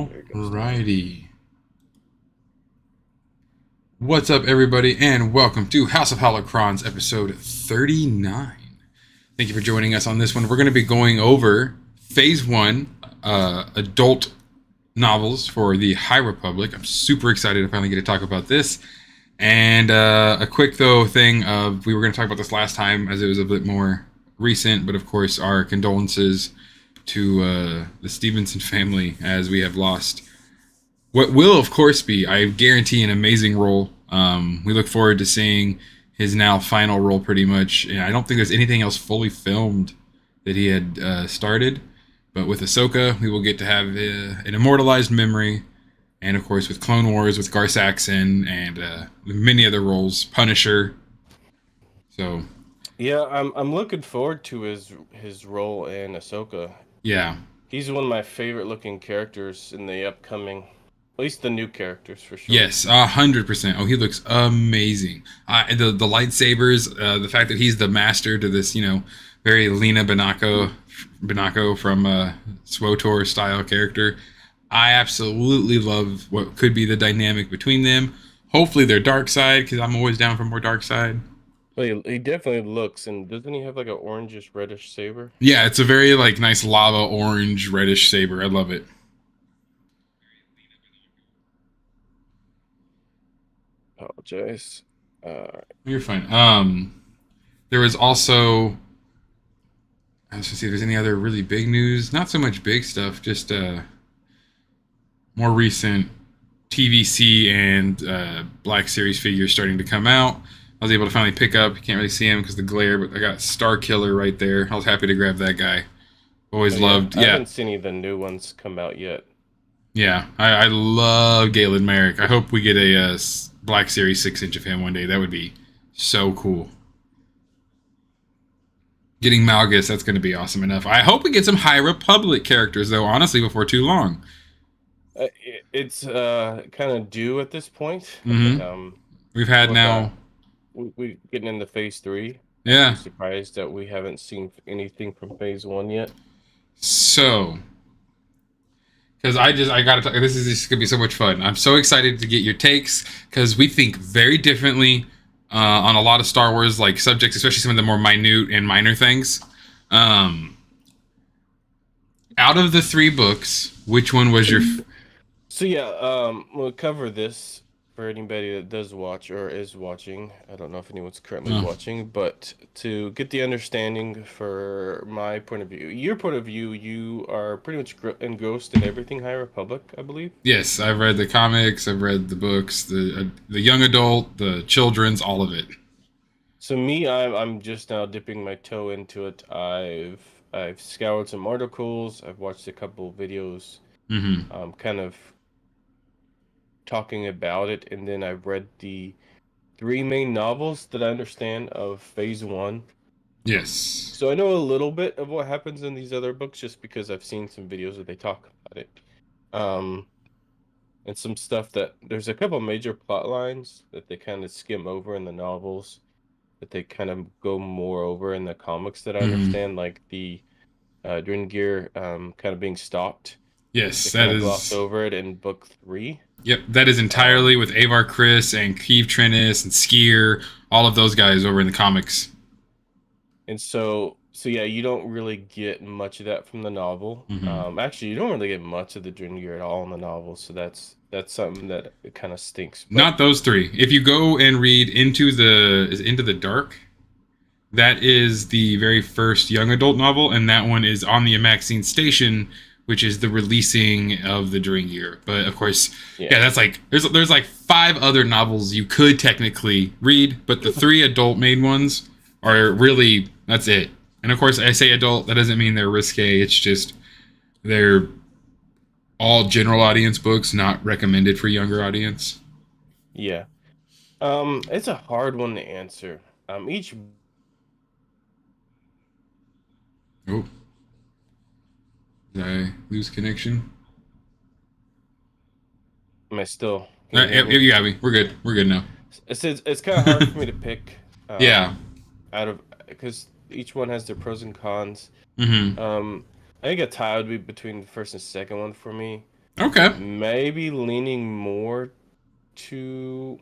Alrighty. What's up, everybody, and welcome to House of Holocrons, episode 39. Thank you for joining us on this one. We're going to be going over Phase 1 adult novels for the High Republic. I'm super excited to finally get to talk about this. And a quick, though, thing of we were going to talk about this last time as it was a bit more recent, but of course, our condolences to the Stevenson family as we have lost what will, of course, be, I guarantee, an amazing role. We look forward to seeing his now final role, pretty much. And I don't think there's anything else fully filmed that he had started. But with Ahsoka, we will get to have an immortalized memory. And, of course, with Clone Wars, with Gar Saxon, and many other roles, Punisher. So, yeah, I'm looking forward to his role in Ahsoka. yeah. He's one of my favorite looking characters in the upcoming, at least the new characters for sure. Yes, 100%. Oh, he looks amazing. The lightsabers, the fact that he's the master to this, very Lena Banaco from SWOTOR style character. I absolutely love what could be the dynamic between them. Hopefully, their dark side, because I'm always down for more dark side. Well, he definitely looks, and doesn't he have like an orangish reddish saber? Yeah, it's a very nice lava orange reddish saber. I love it. Apologize. You're fine. There was also, I was gonna see if there's any other really big news. Not so much big stuff, just more recent TVC and Black Series figures starting to come out. I was able to finally pick up. You can't really see him because of the glare, but I got Star Killer right there. I was happy to grab that guy. Always loved. I haven't seen any of the new ones come out yet. Yeah, I love Galen Merrick. I hope we get a Black Series 6-inch of him one day. That would be so cool. Getting Malgus, that's going to be awesome enough. I hope we get some High Republic characters, though, honestly, before too long. It's kind of due at this point. Mm-hmm. We've had now... we getting into Phase 3. Yeah. I'm surprised that we haven't seen anything from Phase 1 yet. So... Because I gotta talk, this is gonna be so much fun. I'm so excited to get your takes because we think very differently on a lot of Star Wars subjects, especially some of the more minute and minor things. Out of the 3 books, which one was your? So yeah, we'll cover this for anybody that does watch or is watching. I don't know if anyone's currently watching, but to get the understanding for my point of view, your point of view, you are pretty much engrossed in everything High Republic, I believe. Yes, I've read the comics, I've read the books, the young adult, the children's, all of it. So me, I'm just now dipping my toe into it. I've scoured some articles, I've watched a couple of videos, kind of talking about it, and then I've read the 3 main novels that I understand of Phase 1. Yes. So I know a little bit of what happens in these other books just because I've seen some videos where they talk about it. And some stuff that there's a couple major plot lines that they kind of skim over in the novels that they kind of go more over in the comics that I understand, like the Dringir kind of being stopped. Yes, that is glossed over it in book 3. Yep, that is entirely with Avar Kriss and Keeve Trennis and Skier, all of those guys over in the comics. And so yeah, you don't really get much of that from the novel. Actually, you don't really get much of the Dringir at all in the novel, so that's something that it kind of stinks. But not those 3. If you go and read Into the Dark, that is the very first young adult novel, and that one is on the Amaxine Station, which is the releasing of the Dringir. But of course, that's there's 5 other novels you could technically read, but the 3 adult main ones are really, that's it. And of course, I say adult, that doesn't mean they're risque. It's just they're all general audience books, not recommended for younger audience. Yeah. It's a hard one to answer. Each. Oh. Did I lose connection? Am I still? You got me. We're good. We're good now. It's kind of hard for me to pick. Yeah. Out of, because each one has their pros and cons. Mm-hmm. I think a tie would be between the first and second one for me. Okay. Maybe leaning more to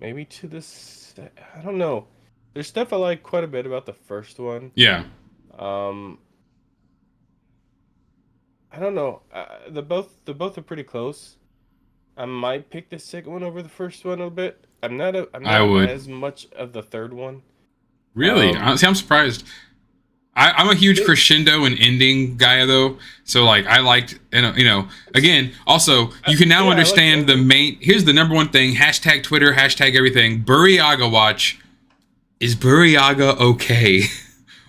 maybe to this. I don't know. There's stuff I like quite a bit about the first one. Yeah. Um, I don't know. The both are pretty close. I might pick the second one over the first one a bit. I'm I not would. as much of the third one. Really? Um, See, I'm surprised. I'm a huge it, crescendo and ending guy though, so like I liked, and again, also you can now yeah, I like the understand the ending. main. Here's the number one thing: hashtag Twitter, hashtag everything. Buryaga watch. Is Buryaga okay?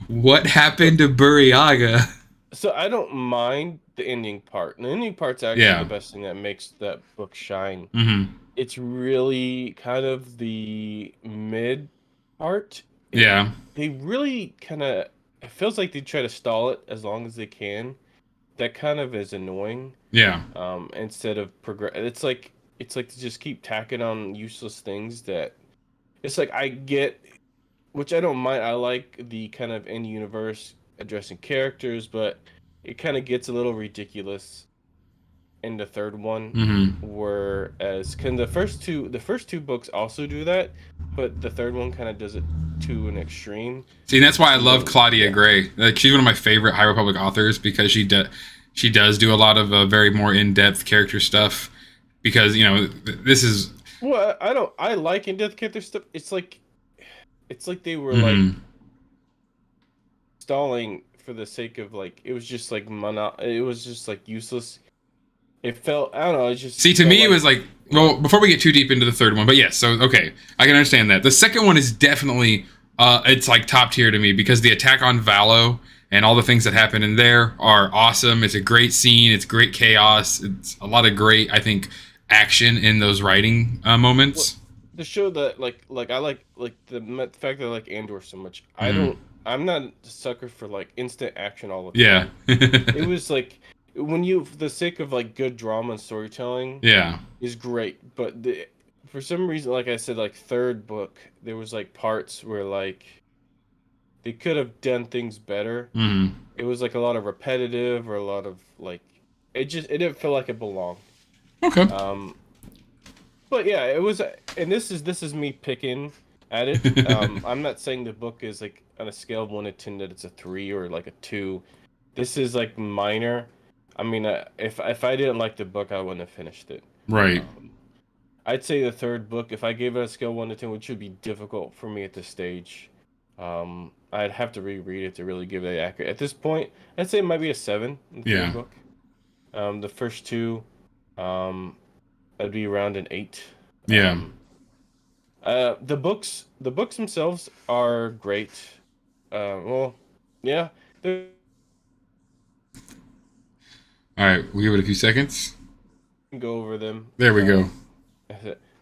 What So happened to Buryaga? so I don't mind the ending part. And the ending part's actually the Yeah. best thing that makes that book shine. Mm-hmm. It's really kind of the mid part. It Yeah. They really kind of it feels like they try to stall it as long as they can. That kind of is annoying. Yeah. Instead of progress, it's like to just keep tacking on useless things that it's like I get, which I don't mind. I like the kind of in universe addressing characters, but it kind of gets a little ridiculous in the third one. Mm-hmm. Whereas can the first two books also do that, but the third one kind of does it to an extreme. See, and that's why I So love then, Claudia yeah. Gray. Like, she's one of my favorite High Republic authors because she does do a lot of very more in depth character stuff. Because this is. Well, I don't. I like in Death Character stuff. It's like they were like Mm-hmm. stalling for the sake of like it was just like it was just like useless. It felt I don't know, it just See, to felt me, it like was like, yeah. well, before we get too deep into the third one, but yes, so okay, I can understand that. The second one is definitely, it's like top tier to me because the attack on Valo and all the things that happen in there are awesome. It's a great scene. It's great chaos. It's a lot of great, I think, action in those writing Well, moments. the show that like I like the fact that I like Andor so much. Mm. I'm not a sucker for like instant action all the Yeah. time. It was like when you for the sake of like good drama and storytelling Yeah. is great, but for some reason like I said like third book there was like parts where like they could have done things better. Mm. It was like a lot of repetitive or a lot of like it didn't feel like it belonged. Okay. Um but yeah, it was and this is me picking at it. I'm not saying the book is like on a scale of 1 to 10 that it's a 3 or like a 2. This is like minor. I mean, if I didn't like the book, I wouldn't have finished it. Right. Um, I'd say the third book, if I gave it a scale 1 to 10, which would be difficult for me at this stage, I'd have to reread it to really give it accurate. At this point, I'd say it might be a 7 in the third Yeah. book. The first two, um, I'd be around an 8. Yeah. The books themselves are great. Well, yeah, they All right. We'll give it a few seconds. can go over them. There we go.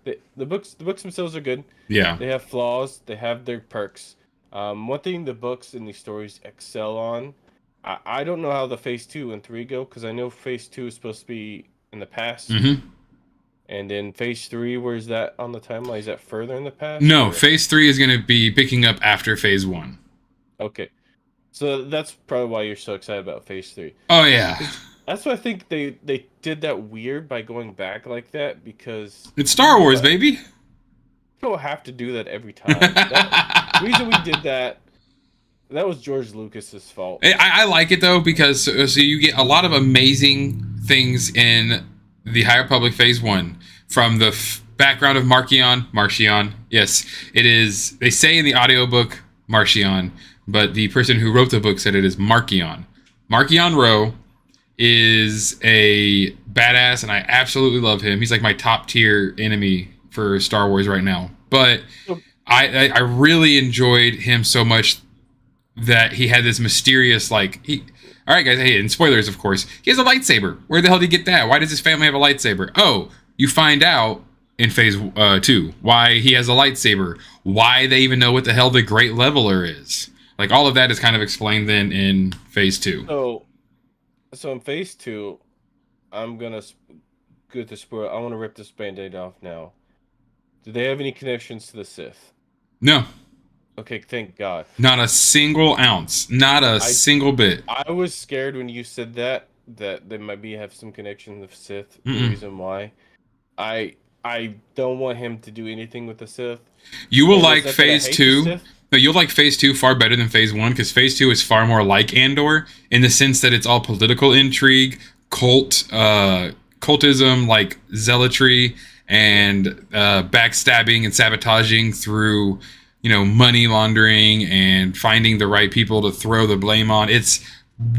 The books themselves are good. Yeah. They have flaws. They have their perks. One thing the books and these stories excel on. I don't know how the phase 2 and 3 go because I know phase 2 is supposed to be in the past, Mm-hmm. and then phase 3, where is that on the timeline? Is that further in the past No, or phase three is going to be picking up after phase one. okay? So that's probably why you're so excited about phase 3. Oh yeah, Because that's why I think they did that weird by going back like that because it's Star Wars, baby. you don't have to do that every time. That the reason we did that was George Lucas's fault. I like it though because so you get a lot of amazing things in the High Republic Phase One from the background of Marchion. Yes, it is. They say in the audiobook Marchion, but the person who wrote the book said it is Marchion. Marchion Ro is a badass, and I absolutely love him. He's like my top tier enemy for Star Wars right now. But So, I really enjoyed him so much that he had this mysterious like he. All right, guys. Hey, and spoilers, of course. He has a lightsaber. Where the hell did he get that? Why does his family have a lightsaber? Oh, you find out in phase 2 why he has a lightsaber. Why they even know what the hell the Great Leveler is. Like all of that is kind of explained then in phase 2. so, so in phase 2, I'm gonna good to spoil. I want to rip this band-aid off now. Do they have any connections to the Sith? No, Okay, thank God. not a single ounce. Not a I single bit. I was scared when you said that that they might be have some connection with Sith. The Mm-mm. reason why I don't want him to do anything with the Sith. You will And like it's not that I Phase hate the 2. Sith. No, you'll like Phase 2 far better than Phase 1 because Phase 2 is far more like Andor in the sense that it's all political intrigue, cultism, like zealotry, and backstabbing and sabotaging through, money laundering and finding the right people to throw the blame on. It's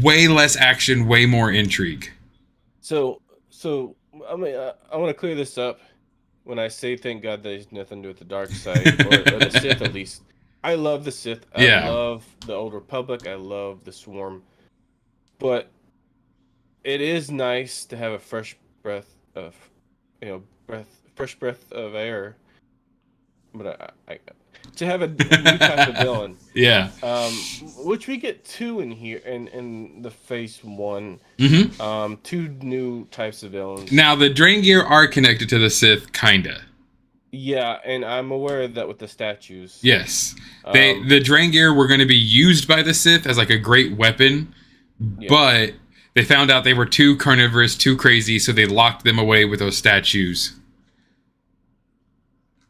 way less action, way more intrigue. So I mean, I want to clear this up. When I say thank God there's nothing to do with the dark side or the Sith, at least, I love the Sith. I Yeah. love the Old Republic. I love the Swarm, but it is nice to have a fresh breath of, fresh breath of air. But to have a new type of villain. Yeah. Which we get two in here in the Phase 1. Mm-hmm. Two new types of villains. Now the Drangir are connected to the Sith, kinda. Yeah, and I'm aware of that with the statues. Yes, the Drangir were going to be used by the Sith as like a great weapon, but they found out they were too carnivorous, too crazy, so they locked them away with those statues.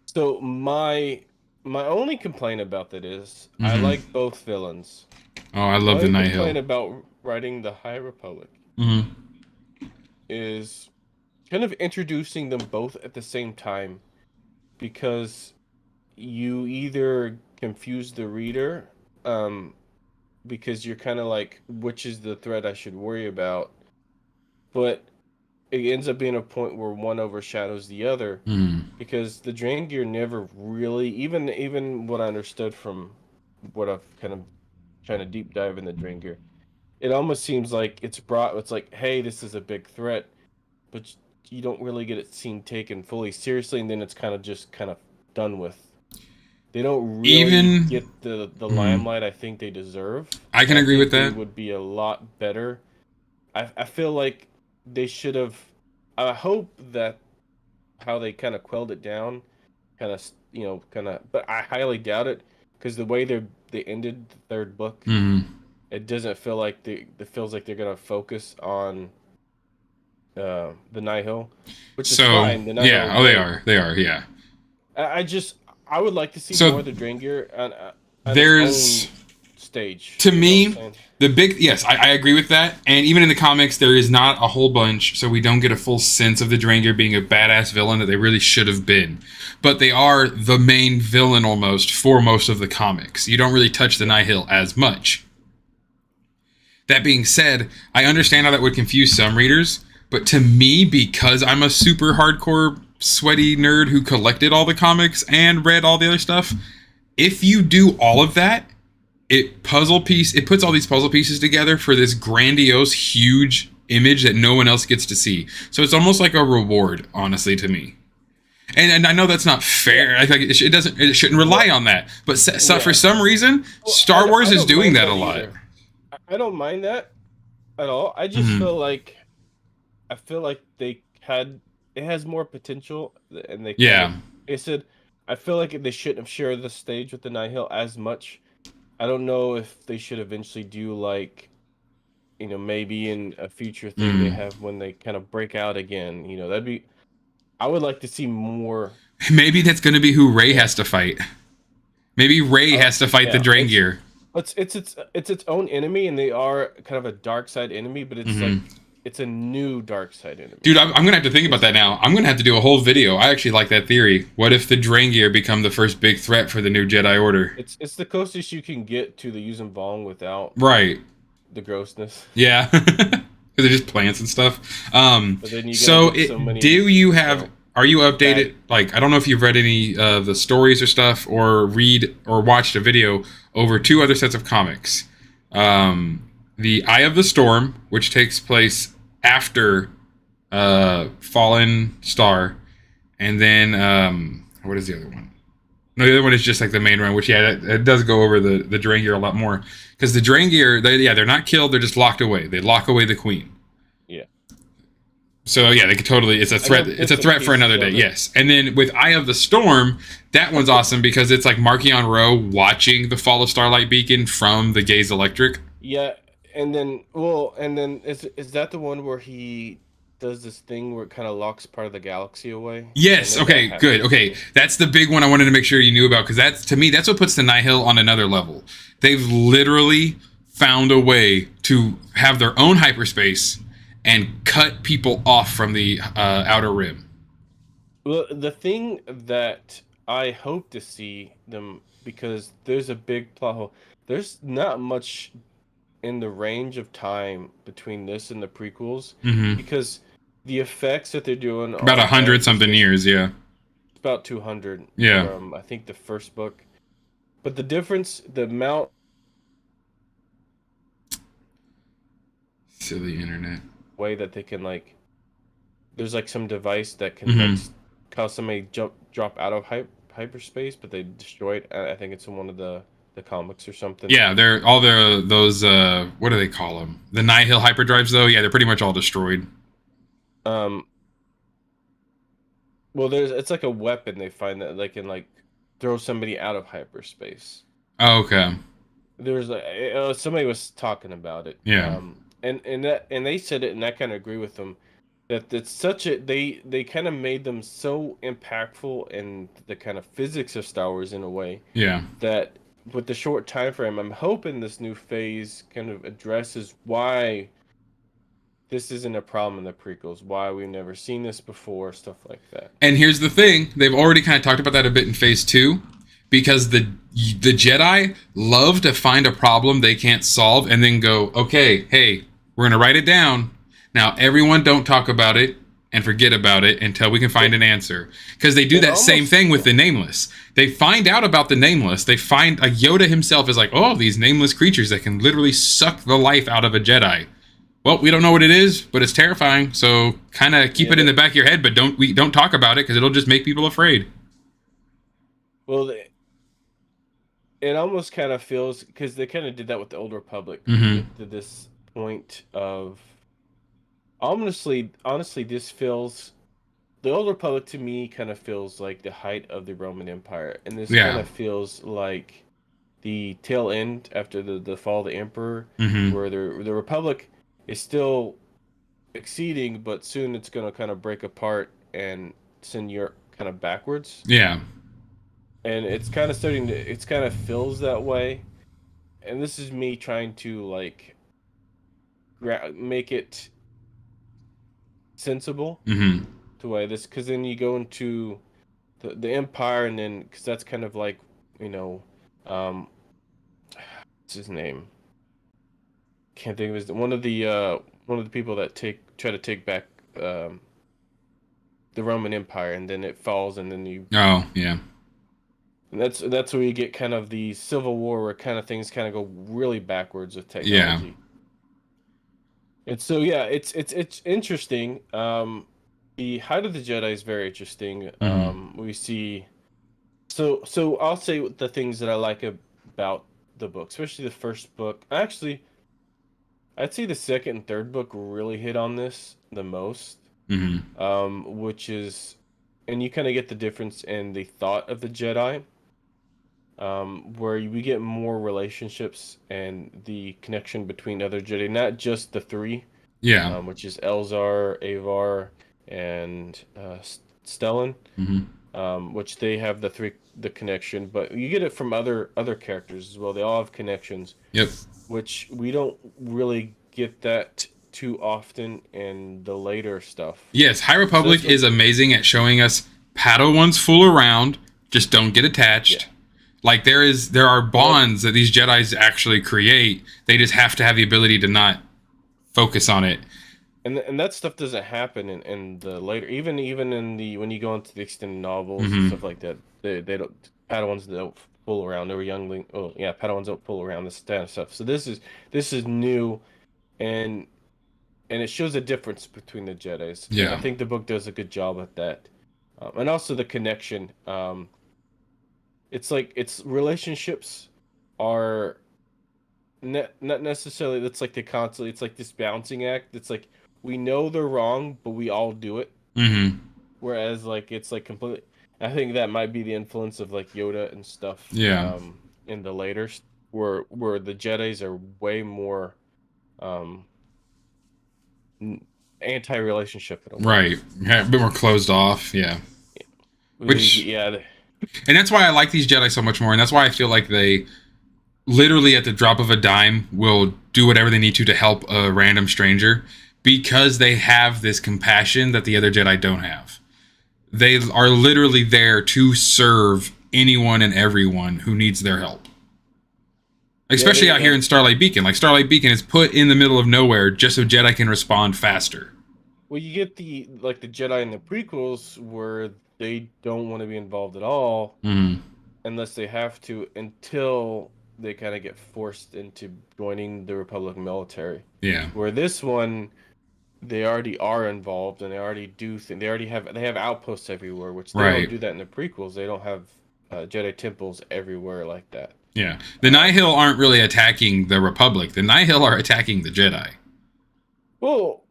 So my only complaint about that is I like both villains. Oh, I love the Nihil. My complaint about writing the High Republic is kind of introducing them both at the same time, because you either confuse the reader, because you're kind of like, which is the threat I should worry about, but it ends up being a point where one overshadows the other, because the Drangir never really, even what I understood from what I've kind of trying to deep dive in the Drangir, it almost seems like it's like, hey, this is a big threat, but you don't really get it seen taken fully seriously, and then it's kind of done with. They don't really get the limelight I think they deserve. I can agree with that. It would be a lot better. I feel like they should have. I hope that how they kind of quelled it down, but I highly doubt it, because the way they ended the third book, it doesn't feel like it feels like they're gonna focus on the Nihil, which is fine. The Nihil they are. Yeah. I would like to see more of the Drangir on there's its own stage. To me, the big I agree with that. And even in the comics, there is not a whole bunch, so we don't get a full sense of the Drangir being a badass villain that they really should have been. But they are the main villain almost for most of the comics. You don't really touch the Nihil as much. That being said, I understand how that would confuse some readers, but to me, because I'm a super hardcore sweaty nerd who collected all the comics and read all the other stuff, if you do all of that, it puts all these puzzle pieces together for this grandiose, huge image that no one else gets to see. So it's almost like a reward, honestly, to me. And I know that's not fair. I think it shouldn't rely on that. But for some reason, Star Wars is doing that a lot. I don't mind that at all. I just feel like it has more potential, and they said I feel like they shouldn't have shared the stage with the Nihil as much. I don't know if they should eventually do, like, maybe in a future thing they have when they kind of break out again. I would like to see more. Maybe that's going to be who Rey has to fight. Maybe Rey has to fight the Drangir. It's its own enemy, and they are kind of a dark side enemy, but it's like it's a new dark side enemy. Dude, I'm going to have to think about that now. I'm going to have to do a whole video. I actually like that theory. What if the Drangir become the first big threat for the new Jedi Order? It's the closest you can get to the Yuuzhan Vong without the grossness. Yeah. Because they're just plants and stuff. But then you are you updated? Like, I don't know if you've read any of the stories or stuff, or read or watched a video over two other sets of comics. The Eye of the Storm, which takes place after Fallen Star, and then what is the other one? No, the other one is just like the main run, which it does go over the Drangir a lot more, because the Drangir, they're not killed, they're just locked away. They lock away the Queen. Yeah. So yeah, they could totally. It's a threat. It's a threat for another day. Yes, and then with Eye of the Storm, that one's awesome because it's like Marchion Ro watching the fall of Starlight Beacon from the Gaze Electric. Yeah, and then is that the one where he does this thing where it kind of locks part of the galaxy away? I Yes. know that Okay. Good. happens Okay. too. That's the big one I wanted to make sure you knew about because that's to me that's what puts the Nihil on another level. They've literally found a way to have their own hyperspace and cut people off from the outer rim. Well, the thing that I hope to see them, because there's a big plot hole. There's not much in the range of time between this and the prequels, Mm-hmm. because the effects that they're doing About on 100 characters something just years. Yeah. about 200 Yeah. from I think the first book. But the difference, the amount Silly internet. way that they can like, there's like some device that can like Mm-hmm. cause somebody drop out of hyperspace, but they destroy it. I think it's in one of the comics or something. Yeah, they're all the those what do they call them? The Nihil hyperdrives though. Yeah, they're pretty much all destroyed. Um, well, there's it's like a weapon they find that they can like throw somebody out of hyperspace. Oh, okay. There's like somebody was talking about it. Yeah. And they said it, and I kind of agree with them that it's such a they kind of made them so impactful in the kind of physics of Star Wars in a way Yeah. that with the short time frame, I'm hoping this new phase kind of addresses why this isn't a problem in the prequels, why we've never seen this before, stuff like that. And here's the thing: they've already kind of talked about that a bit in Phase Two, because the Jedi love to find a problem they can't solve and then go, okay, hey, we're gonna write it down. Now everyone don't talk about it and forget about it until we can find It an answer. Because they do it that same almost thing with yeah. the Nameless. They find out about the Nameless. They find Yoda himself is like, oh, these nameless creatures that can literally suck the life out of a Jedi. Well, we don't know what it is, but it's terrifying. So kind of keep Yeah, it in the back of your head, but don't talk about it because it'll just make people afraid. well, it almost kind of feels because they kind of did that with the Old Republic Mm-hmm. to this point of honestly, this feels the Old Republic to me kind of feels like the height of the Roman Empire, and this kind Yeah. of feels like the tail end after the fall of the Emperor, Mm-hmm. where the Republic is still exceeding, but soon it's going to kind of break apart and send Europe kind of backwards. Yeah. And it's kind of starting to, it's kind of feels that way. And this is me trying to like make it sensible Mm-hmm. to way this, because then you go into the Empire, and then because that's kind of like, you know, um, what's his name? Can't think of his one of the people that try to take back um the Roman Empire, and then it falls, and then you Oh, yeah. and that's where you get kind of the Civil War, where kind of things kind of go really backwards with Yeah. technology. And so yeah, it's interesting. The Height of the Jedi is very interesting. Mm-hmm. We see so I'll say the things that I like about the book, especially the first book. Actually, I'd say the second and third book really hit on this the most. Mm-hmm. Which is, and you kind of get the difference in the thought of the Jedi, where we get more relationships and the connection between other Jedi, not just the three, Yeah. which is Elzar, Avar, and Stellan, Mm-hmm. which they have the connection, but you get it from other characters as well. They all have connections, Yep. which we don't really get that too often in the later stuff. Yes, High So Republic that's what, is amazing at showing us Padawans fool around, just don't get yeah. attached. Like there are Well, bonds that these Jedi's actually create. They just have to have the ability to not focus on it. and that stuff doesn't happen in the later, even in the when you go into the extended novels and Mm-hmm. stuff like that. They don't Padawans don't fool around. They were youngling. Oh yeah, Padawans don't fool around this kind of stuff. So this is new, and it shows a difference between the Jedis, and I Yeah. think the book does a good job at that. And also the connection. It's like its relationships are not necessarily. It's like they constantly. It's like this balancing act. It's like we know they're wrong, but we all do it. Mm-hmm. Whereas like it's like completely. I think that might be the influence of like Yoda and stuff. Yeah. In the later, where the Jedi's are way more um, anti-relationship in a way. Right. Yeah, a bit more closed off. Yeah. Which, Yeah, and that's why I like these Jedi so much more, and that's why I feel like they literally at the drop of a dime will do whatever they need to help a random stranger because they have this compassion that the other Jedi don't have. They are literally there to serve anyone and everyone who needs their help. Especially out here in Starlight Beacon. Like, Starlight Beacon is put in the middle of nowhere just so Jedi can respond faster. well, you get the Jedi in the prequels where they don't want to be involved at all unless they have to, until they kind of get forced into joining the Republic military. Yeah. Where this one, they already are involved and they already do things. They have outposts everywhere, which they don't do that in the prequels. They don't have Jedi temples everywhere like that. Yeah. The Nihil aren't really attacking the Republic. The Nihil are attacking the Jedi. Well,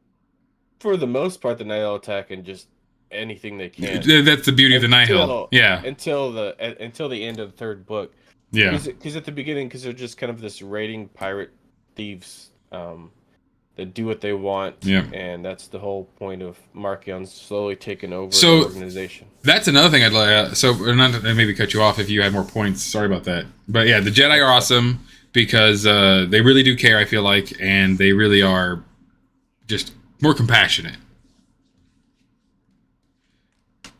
for the most part, the Nihil attack and just anything they can. That's the beauty of the Nihil. Yeah. Until the end of the third book. Yeah. Because at the beginning, because they're just kind of this raiding pirate thieves that do what they want. Yeah. And that's the whole point of Marchion slowly taking over the organization. That's another thing I'd like. So, not to maybe cut you off if you had more points. Sorry about that. But yeah, the Jedi are awesome because they really do care, I feel like, and they really are just more compassionate.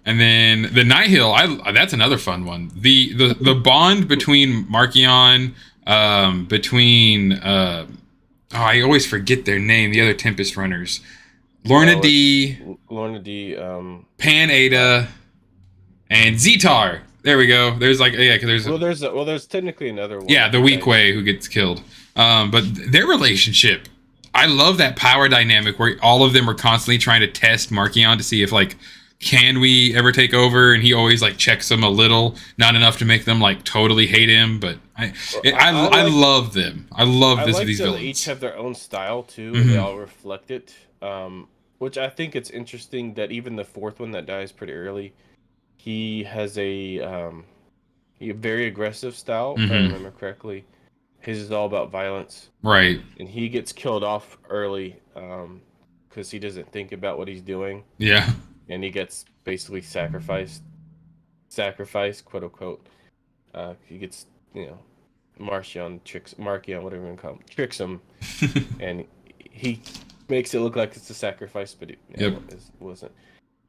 And then the Nihil, that's another fun one. The bond between Marchion, I always forget their name. The other Tempest runners, Lorna D, Pan Ada, and Zetar. There we go. There's there's technically another one. Yeah, the Weak Way who gets killed. But their relationship, I love that power dynamic where all of them are constantly trying to test Marchion to see if can we ever take over? And he always checks them a little, not enough to make them totally hate him. But I love them. I love these villains. They each have their own style too. Mm-hmm. They all reflect it. Which I think it's interesting that even the fourth one that dies pretty early, he has a very aggressive style. If I remember correctly, his is all about violence. Right. And he gets killed off early because he doesn't think about what he's doing. Yeah. And he gets basically sacrificed, quote unquote. He gets, Marchion, whatever you want to call him, tricks him, and he makes it look like it's a sacrifice, but it wasn't.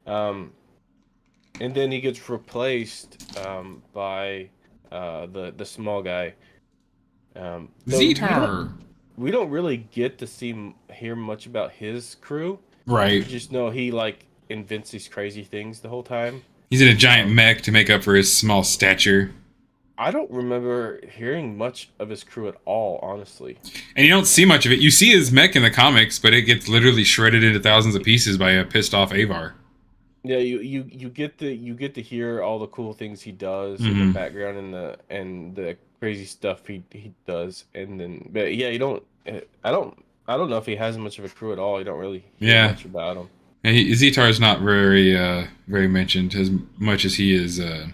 And then he gets replaced by the small guy. Zetar. We don't really get to hear much about his crew. Right. We just know he invents these crazy things the whole time. He's in a giant mech to make up for his small stature. I don't remember hearing much of his crew at all, honestly. And you don't see much of it. You see his mech in the comics, but it gets literally shredded into thousands of pieces by a pissed off Avar. Yeah, you get to hear all the cool things he does in the background and the crazy stuff he does, and then I don't know if he has much of a crew at all. You don't really hear much about him. And Zetar is not very mentioned as much as he is. At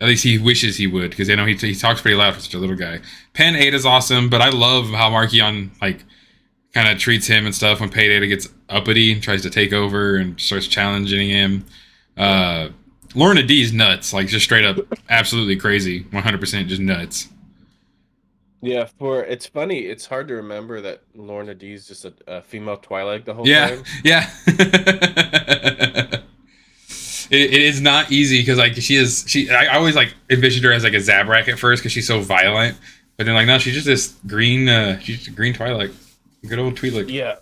least he wishes he would, because I know he talks pretty loud for such a little guy. Pan Ada's awesome, but I love how Marchion kind of treats him and stuff when Pan Ada gets uppity and tries to take over and starts challenging him. Lorna D's nuts, just straight up absolutely crazy, 100% just nuts. Yeah, it's funny. It's hard to remember that Lorna D is just a female Twilight the whole time. Yeah. It is not easy because I always envisioned her as a Zabrak at first because she's so violent, but then no, she's just this green Twilight, good old Twi'lek. Yeah,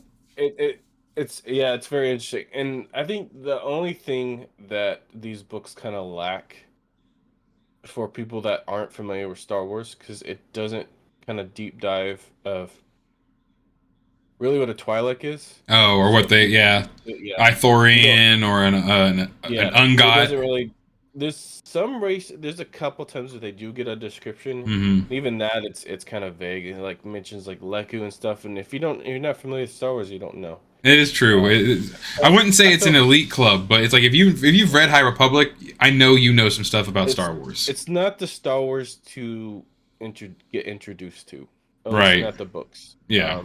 it's very interesting, and I think the only thing that these books kind of lack for people that aren't familiar with Star Wars, because it doesn't kind of deep dive of really what a Twi'lek is. Oh, or what Ithorian or an ungod. It doesn't really. There's some race. There's a couple times where they do get a description. Mm-hmm. Even that, it's kind of vague. It mentions Leku and stuff. And if you're not familiar with Star Wars, you don't know. It is true. I wouldn't say it's an elite club, but it's if you've read High Republic, I know you know some stuff about Star Wars. It's not the Star Wars to get introduced to. at least Right. not the books. Yeah.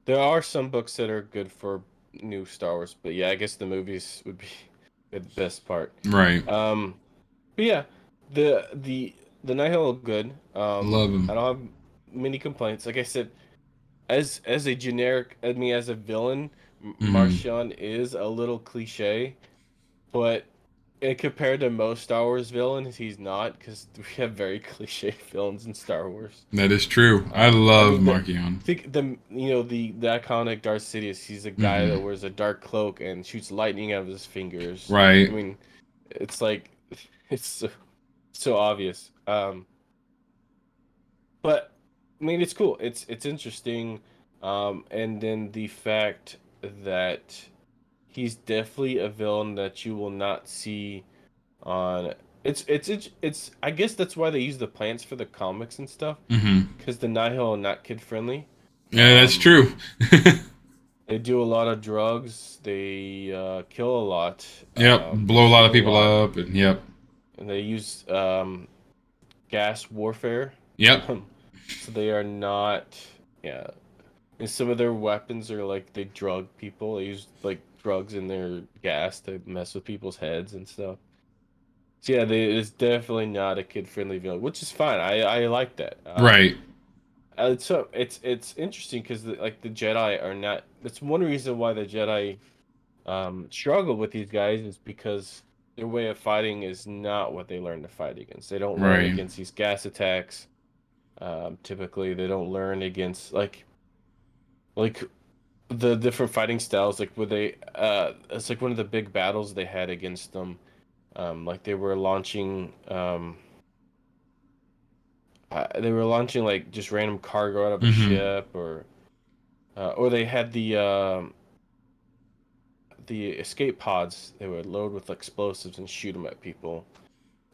There are some books that are good for new Star Wars, but yeah, I guess the movies would be the best part. Right. But yeah, the the Nihil look good. Love I him. don't have many complaints. Like I said, as a generic, I mean, as a villain, Hmm. Martian is a little cliche, but compared to most Star Wars villains, he's not because we have very cliche villains in Star Wars. That is true. I I love mean, Markion. think the iconic Darth Sidious. He's a guy that Hmm. wears a dark cloak and shoots lightning out of his fingers. I Right. mean, it's like it's so obvious. But I mean, it's cool. It's interesting. And then the fact that he's definitely a villain that you will not see on. It's. I guess that's why they use the plants for the comics and stuff, Hmm. because the Nihil are not kid friendly. Yeah, that's Um, true. they do a lot of drugs. They kill a lot. Yep. They Blow a lot shoot of a people lot, up, and yep. and they use gas warfare. Yep. So they are not. Yeah, and some of their weapons are like they drug people. They use like drugs in their gas to mess with people's heads and stuff. So yeah, it's definitely not a kid-friendly villain, which is fine. I like that. Right. So it's interesting because like the Jedi are not. That's one reason why the Jedi struggle with these guys is because their way of fighting is not what they learn to fight against. They don't learn Right. against these gas attacks. Typically, they don't learn against like the different fighting styles. Like where they it's like one of the big battles they had against them. Like they were launching like just random cargo out of a Hmm. ship, or they had the escape pods. They would load with explosives and shoot them at people.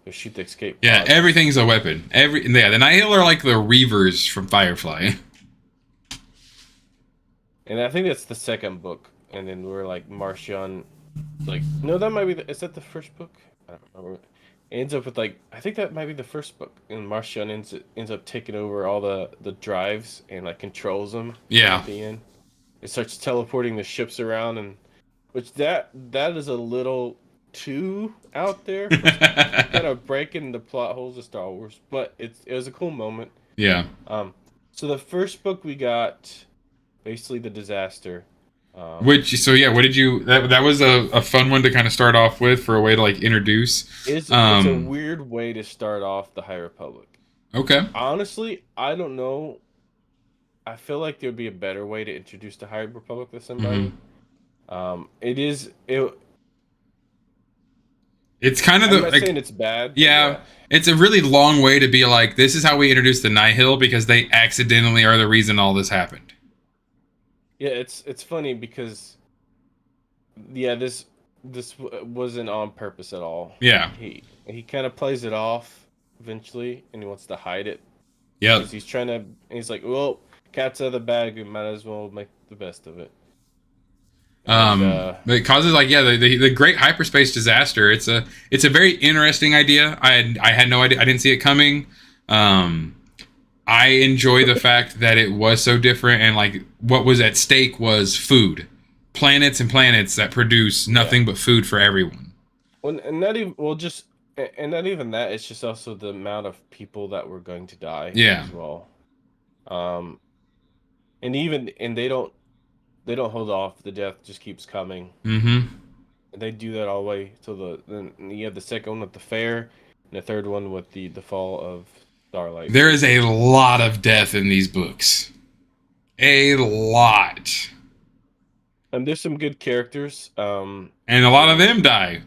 They shoot the escape Yeah, pods. everything's a weapon. The Nihil are like the Reavers from Firefly. And I think that's the second book. And then we're like Martian, like no, that might be is that the first book? I don't remember. It ends up with like I think that might be the first book, and Martian ends up taking over all the drives and like controls them Yeah. at the end. It starts teleporting the ships around, and which that is a little too out there for kind of breaking the plot holes of Star Wars, but it was a cool moment. Yeah. Um, so the first book we got basically the disaster. So yeah, what did you that was a fun one to kind of start off with for a way to like introduce. It's a weird way to start off the High Republic. Okay. Honestly, I don't know. I feel like there'd be a better way to introduce the High Republic to somebody. Hmm. It. It's kind of I'm the not like saying it's bad, but yeah, yeah. it's a really long way to be like this is how we introduce the Nihil because they accidentally are the reason all this happened. Yeah, it's funny because yeah, wasn't on purpose at all. Yeah. He kind of plays it off eventually, and he wants to hide it Yep. because he's like, well, cat's out of the bag, we might as well make the best of it. And It causes like yeah the great hyperspace disaster. It's a very interesting idea. I had no idea. I didn't see it coming. Um, I enjoy the fact that it was so different and like what was at stake was food, planets and planets that produce yeah, nothing but food for everyone. well, and not even well, just and not even that. It's just also the amount of people that were going to die Yeah. as well. Um, and they don't hold off. The death just keeps coming. Mm-hmm. And they do that all the way till then you have the second one with the fair, and the third one with the fall of Starlight. There is a lot of death in these books. A lot. And there's some good characters. And a lot of them die.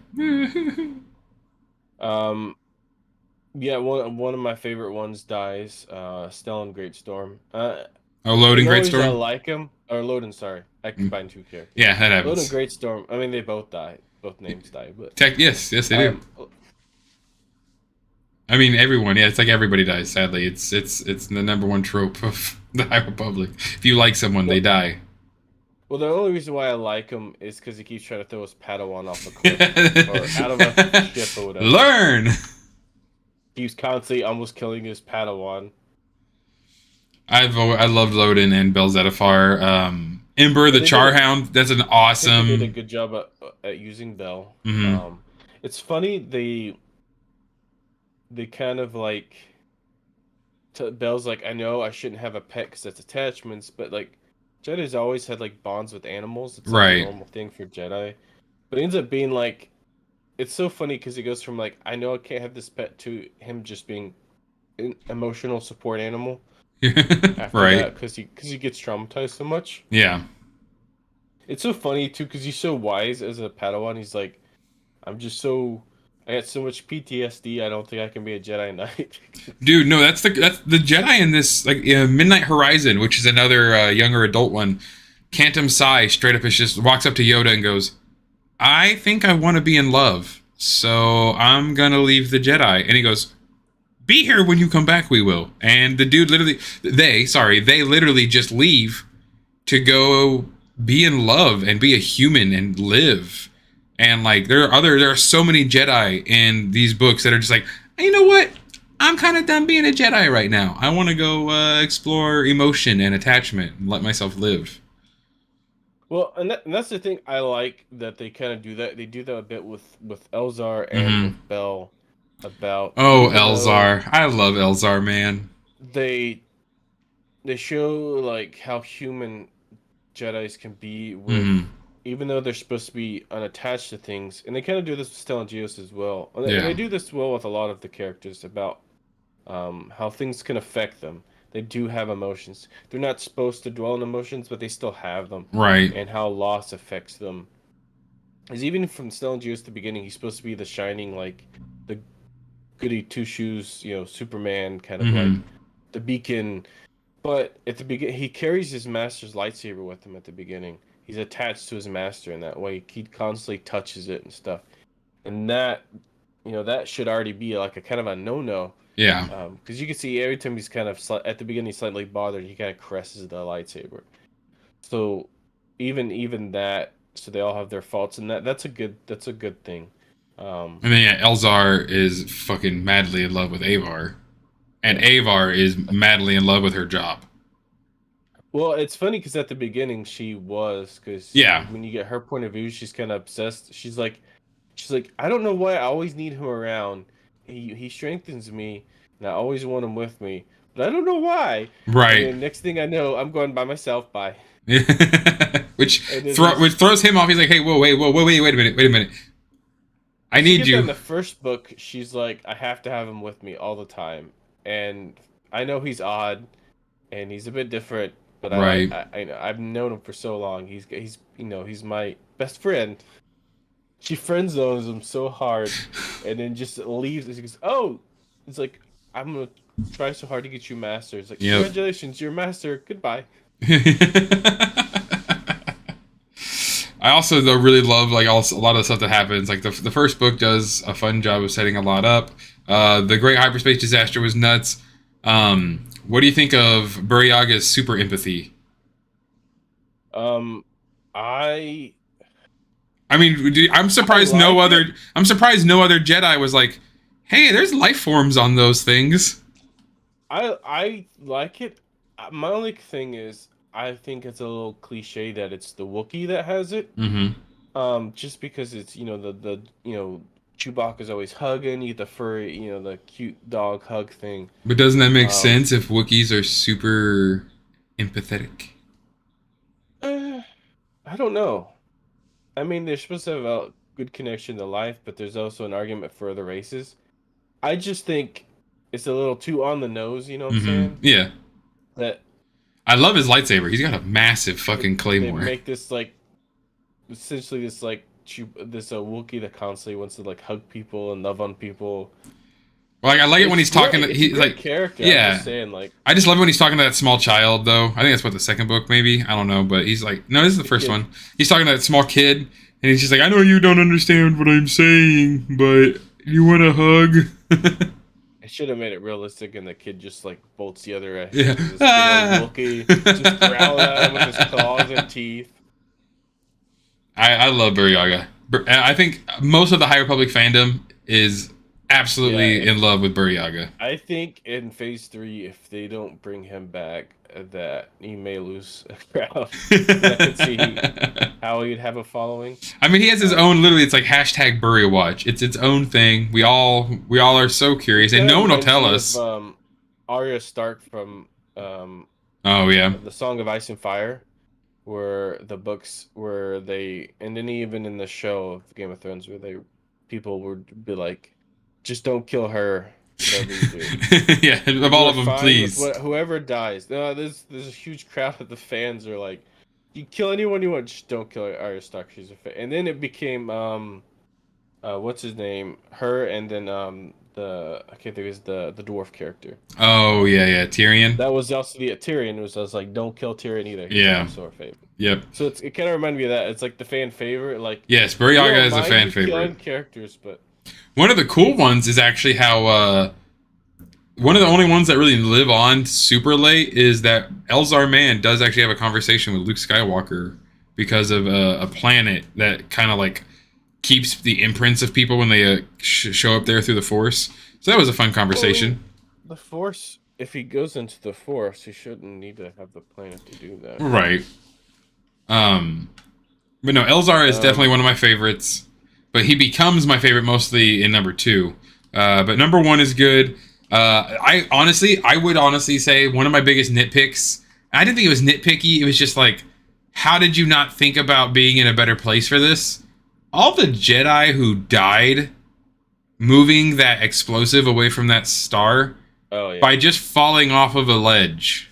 Um, yeah, one of my favorite ones dies. Stellan Greatstorm. Oh, Loading The only Great reason I Storm? like him, or Loden, sorry, I combined two characters. Yeah, that Loden happens. Greatstorm. I mean, they both die. Both names die, but Yes, they do. um, I mean, everyone. Yeah, it's like everybody dies. Sadly, it's the number one trope of the High Republic. If you like someone, they no, die. well, the only reason why I like him is because he keeps trying to throw his Padawan off a cliff or out of a ship or whatever. Learn. He was constantly almost killing his Padawan. I loved Loden and Belzetifar. Ember the Charhound. That's an I think they did a awesome. good job at using Bell. Mm-hmm. It's funny they kind of like Bell's like, I know I shouldn't have a pet because that's attachments, but like Jedi's always had like bonds with animals. It's like a Right. normal thing for Jedi, but it ends up being like it's so funny because it goes from like I know I can't have this pet to him just being an emotional support animal after Right. that because he gets traumatized so much. Yeah. It's so funny too because he's so wise as a Padawan. He's like, I'm just so I got so much PTSD. I don't think I can be a Jedi Knight. Dude, no, that's the Jedi in this like Midnight Horizon, which is another younger adult one. Cantum Sai straight up is just walks up to Yoda and goes, "I think I want to be in love, so I'm gonna leave the Jedi." And he goes, "Be here when you come back. We will." And the dude literally, they literally just leave to go be in love and be a human and live. And like there are so many Jedi in these books that are just like, you know what? I'm kind of done being a Jedi right now. I want to go explore emotion and attachment and let myself live. Well, and that's the thing I like that they kind of do that. They do that a bit with Elzar and Mm-hmm. with Bell about Oh, even though Elzar. I love Elzar, man. they they show like how human Jedis can be with Mm-hmm. even though they're supposed to be unattached to things, and they kind of do this with Stellan Geos as well. And Yeah. they do this well with a lot of the characters about how things can affect them. They do have emotions. They're not supposed to dwell on emotions, but they still have them, Right. and how loss affects them. Is even from Stellan Geos at the beginning, he's supposed to be the shining, like the goody two shoes, Superman kind of Mm-hmm. like the beacon. But at the begin, he carries his master's lightsaber with him at the beginning. He's attached to his master in that way. He constantly touches it and stuff. And that should already be like a kind of a no-no. Yeah. Because you can see every time he's kind of at the beginning slightly bothered, he kind of caresses the lightsaber. So even that, so they all have their faults, and that's a good thing. Um, And then yeah, Elzar is fucking madly in love with Avar, and yeah. Avar is madly in love with her job. Well, it's funny because at the beginning she was, because Yeah. when you get her point of view, she's kind of obsessed. She's like, I don't know why I always need him around. He strengthens me, and I always want him with me, but I don't know why. And Right. then next thing I know, I'm going by myself. Bye. which And then there's which throws him off. He's like, "Hey, wait a minute, wait a minute. I Because you need get that in you." the first book, she's like, I have to have him with me all the time, and I know he's odd, and he's a bit different, but I like, Right. I've known him for so long. He's my best friend. She friend zones him so hard, and then just leaves. And she goes, "Oh," it's like, I'm gonna try so hard to get you master. It's like, Yep. congratulations, you're master. Goodbye. I also though really love like a lot of the stuff that happens. Like the first book does a fun job of setting a lot up. The Great Hyperspace Disaster was nuts. What do you think of Buryaga's super empathy? Um, I I mean, I like it. I'm surprised no other Jedi was like, "Hey, there's life forms on those things." I like it. My only thing is, I think it's a little cliche that it's the Wookiee that has it. Mm-hmm. Just because it's the Chewbacca's always hugging you, the furry, the cute dog hug thing. But doesn't that make Um, sense if Wookiees are super empathetic? eh, I don't know. I mean, they're supposed to have a good connection to life, but there's also an argument for other races. I just think it's a little too on the nose. You know what I'm Mm-hmm. saying? Yeah. That I love his lightsaber. He's got a massive fucking they claymore. make this like essentially this like this Wookiee that constantly wants to like hug people and love on people. Like I like it when It's he's talking. great. It's a He's great like, character. I'm yeah. just saying, like I just love it when he's talking to that small child, though. I think that's what the second book, maybe. I don't know, but he's like, no, this is the the first kid. one. He's talking to that small kid, and he's just like, I know you don't understand what I'm saying, but you want a hug? I should have made it realistic, and the kid just like bolts the other way. Yeah. This big old Ah. Wookiee just growling at him with his claws and teeth. I love Buryaga. I think most of the High Republic fandom is absolutely Yeah, in love with Buryaga. I think in Phase 3, if they don't bring him back, that he may lose a crowd because I could see how he'd have a following. I mean, he has his own. Literally, it's like hashtag Bury Watch. It's its own thing. We all are so It curious, and kind of no one will reminds tell me of us. Arya Stark from Oh yeah, the Song of Ice and Fire, where the books where they, and then even in the show of Game of Thrones, where they people would be like, just don't kill her, whatever you do. yeah. Of all We're of them, fine with please. whoever dies. No, there's a huge crowd of the fans are like, you kill anyone you want, just don't kill Arya Stark. She's a fan. And then it became what's his name? Her, and then the I can't think of the dwarf character. Oh yeah, yeah. Tyrion. That was also the Tyrion. Was I was like, don't kill Tyrion either. He's Yeah. also our favorite. Yep. So it kind of reminded me of that. It's like the fan favorite. Like Yes, Bury we Yaga don't is a mind fan you favorite. killing characters, but One of the cool ones is actually how one of the only ones that really live on super late is that Elzar Mann does actually have a conversation with Luke Skywalker because of a planet that kind of like keeps the imprints of people when they show up there through the Force. So that was a fun conversation. well, the Force. If he goes into the Force, he shouldn't need to have the planet to do that. Right. Um, but no, Elzar is definitely one of my favorites. But he becomes my favorite mostly in number 2. But number 1 is good. I would honestly say one of my biggest nitpicks. I didn't think it was nitpicky. It was just like, how did you not think about being in a better place for this? All the Jedi who died moving that explosive away from that star by just falling off of a ledge.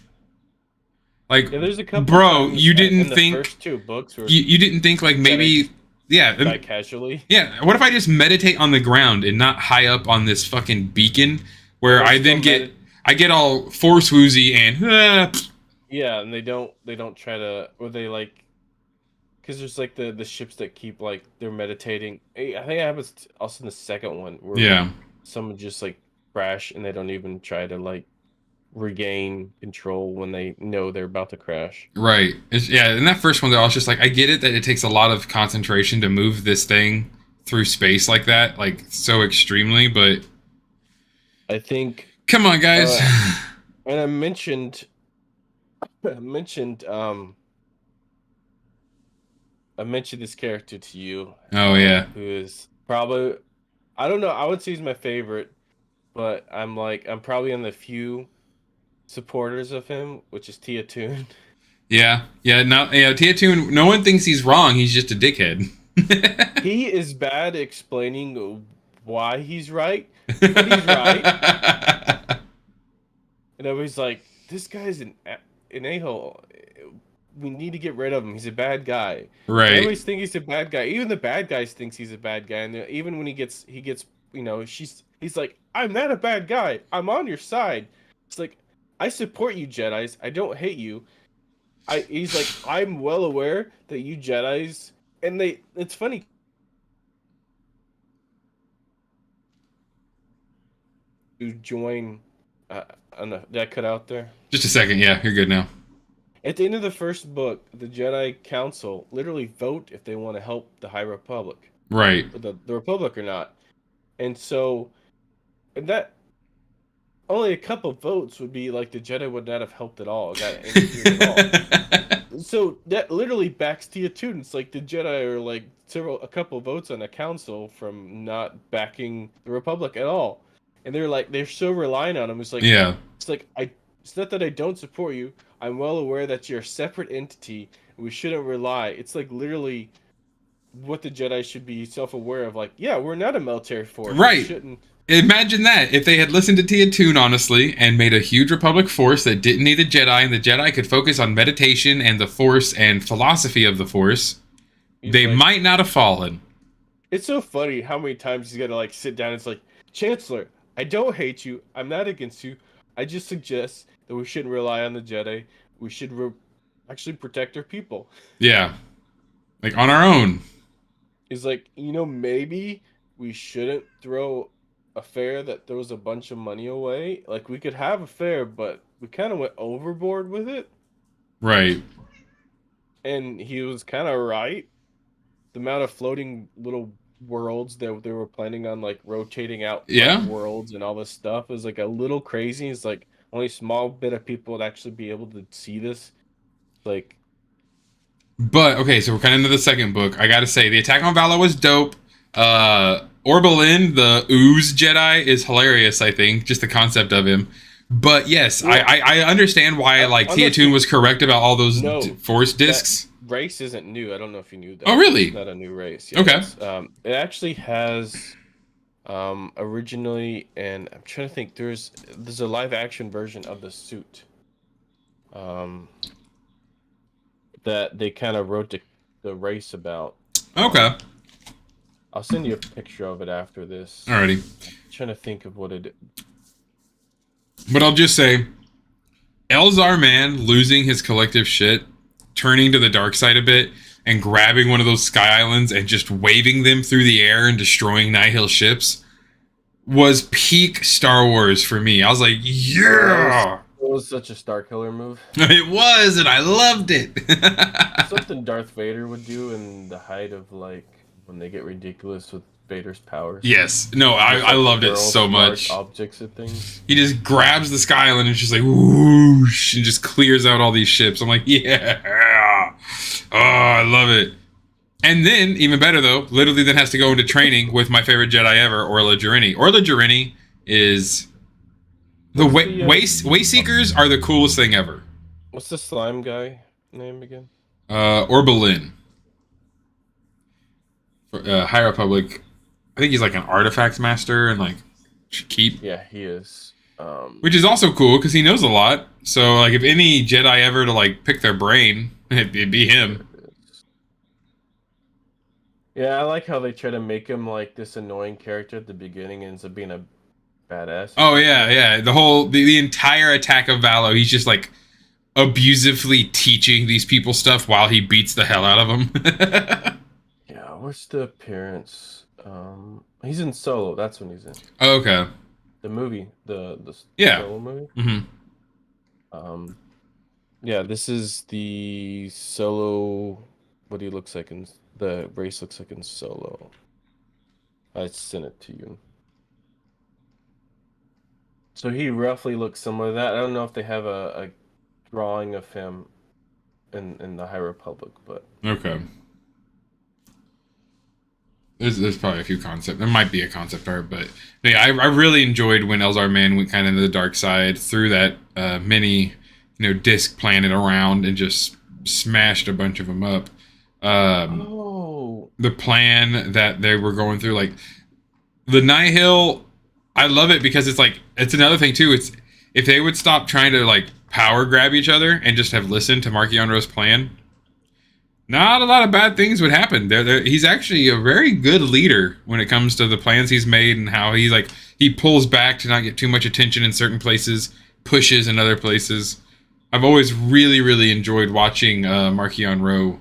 Like, yeah, there's a couple bro, times you didn't in the think first 2 books where you didn't think like maybe die casually. Yeah, what if I just meditate on the ground and not high up on this fucking beacon where I then get all force woozy and yeah, and they don't try to, or they like, because there's like the ships that keep like they're meditating. I think it happens also in the second one where someone just like crash and they don't even try to like regain control when they know they're about to crash. Right. In that first one though, I was just like, I get it that it takes a lot of concentration to move this thing through space like that, like so extremely, but I think come on, guys. And I mentioned I mentioned this character to you. Oh yeah. Who is probably, I don't know, I would say he's my favorite, but I'm probably in the few supporters of him, which is Tia Toon. Yeah. Tia Toon, no one thinks he's wrong, he's just a dickhead. He is bad explaining why he's right, but he's right. And everybody's like, this guy's an a-hole. We need to get rid of him. He's a bad guy. Right. They always think he's a bad guy. Even the bad guys thinks he's a bad guy. And even when he gets, he's like, I'm not a bad guy. I'm on your side. It's like, I support you Jedis. I don't hate you. He's like, I'm well aware that you Jedis, and it's funny. To join, did I cut out there? Just a second. Yeah, you're good now. At the end of the first book, the Jedi Council literally vote if they want to help the High Republic. Right. The Republic or not. And so, that only a couple votes would be like the Jedi would not have helped at all. So that literally backs Tia Toon. It's like the Jedi are like a couple votes on the council from not backing the Republic at all. And they're so relying on him. It's like, it's not that I don't support you. I'm well aware that you're a separate entity. And we shouldn't rely. It's like literally what the Jedi should be self-aware of. Like, yeah, we're not a military force. Right. We shouldn't. Imagine that if they had listened to Tia Toon honestly and made a huge Republic force that didn't need the Jedi, and the Jedi could focus on meditation and the Force and philosophy of the Force, they might not have fallen. It's so funny how many times he's got to like sit down and it's like, Chancellor, I don't hate you. I'm not against you. I just suggest that we shouldn't rely on the Jedi. We should actually protect our people. Yeah. Like on our own. He's like, maybe we shouldn't throw a fair that throws a bunch of money away. Like, we could have a fair, but we kind of went overboard with it. Right. And he was kind of right. The amount of floating little worlds that they were planning on, like, rotating out worlds and all this stuff is like a little crazy. It's like, only small bit of people would actually be able to see this. Like, But okay, so we're kind of into the second book. I gotta say, the Attack on Valor was dope. Orbelin, the Ooze Jedi, is hilarious. I think just the concept of him. But yes, well, I understand why like I don't know if Tiatun you was correct about all those know force that discs. race isn't new. I don't know if you knew Oh that. It's really? not a new race. Yeah, Okay. it's it actually has originally, and I'm trying to think. There's a live action version of the suit um that they kind of wrote the race about. Okay. I'll send you a picture of it after this. Alrighty. I'm trying to think of what it. But I'll just say, Elzar Man losing his collective shit, turning to the dark side a bit, and grabbing one of those sky islands and just waving them through the air and destroying Nihil ships was peak Star Wars for me. I was like, yeah! It was such a Star Killer move. It was, and I loved it. Something Darth Vader would do in the height of like when they get ridiculous with Vader's powers. Yes. No, He just I like loved it hurls so large much. objects at things. He just grabs the sky island and it's just like whoosh and just clears out all these ships. I'm like, yeah. Oh, I love it. And then, even better though, literally then has to go into training with my favorite Jedi ever, Orla Jurini. Orla Jurini is the way seekers are the coolest thing ever. What's the slime guy name again? Orbelin. High Republic. I think he's like an artifacts master and like keep. Yeah, he is. Which is also cool because he knows a lot. So like, if any Jedi ever to like pick their brain, it'd be him. Yeah, I like how they try to make him like this annoying character at the beginning and ends up being a badass. Oh yeah, yeah. The entire Attack of Valo, he's just like abusively teaching these people stuff while he beats the hell out of them. Yeah, where's the appearance? He's in Solo. That's when he's in Okay. the movie, the Yeah. Solo movie. Mm-hmm. Yeah, this is the Solo. What he looks like in the race looks like in Solo. I sent it to you. So he roughly looks similar to that. I don't know if they have a drawing of him in the High Republic, but Okay. There's probably a few concept. There might be a concept art, but yeah, I really enjoyed when Elzar Man went kind of into the dark side, threw that mini, disc planet around and just smashed a bunch of them up. The plan that they were going through, like the Nihil, I love it because it's another thing too. It's if they would stop trying to like power grab each other and just have listened to Mark Yonro's plan, not a lot of bad things would happen. He's actually a very good leader when it comes to the plans he's made and how he pulls back to not get too much attention in certain places, pushes in other places. I've always really, really enjoyed watching Mark Yonro,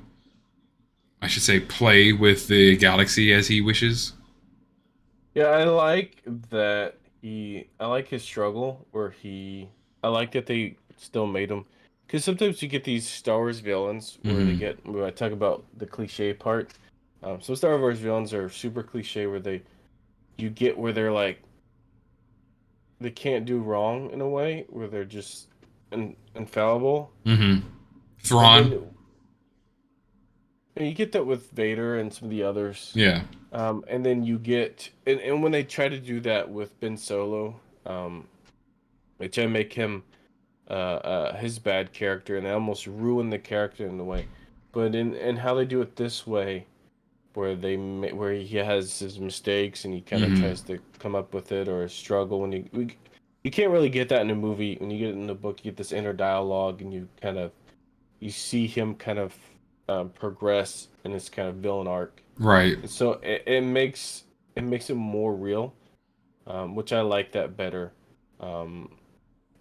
I should say, play with the galaxy as he wishes. yeah, I like that I like his struggle I like that they still made him. Because sometimes you get these Star Wars villains where when I talk about the cliche part. So Star Wars villains are super cliche you get where they're like, they can't do wrong in a way, where they're just infallible. Mm-hmm. Thrawn. And you get that with Vader and some of the others. Yeah. And then you get and when they try to do that with Ben Solo, they try to make him his bad character, and they almost ruin the character in a way. But in how they do it this way, where he has his mistakes and he kind of tries to come up with it or struggle you can't really get that in a movie. When you get it in the book, you get this inner dialogue, and you see him kind of progress in his kind of villain arc. Right. And so it makes it more real, which I like that better.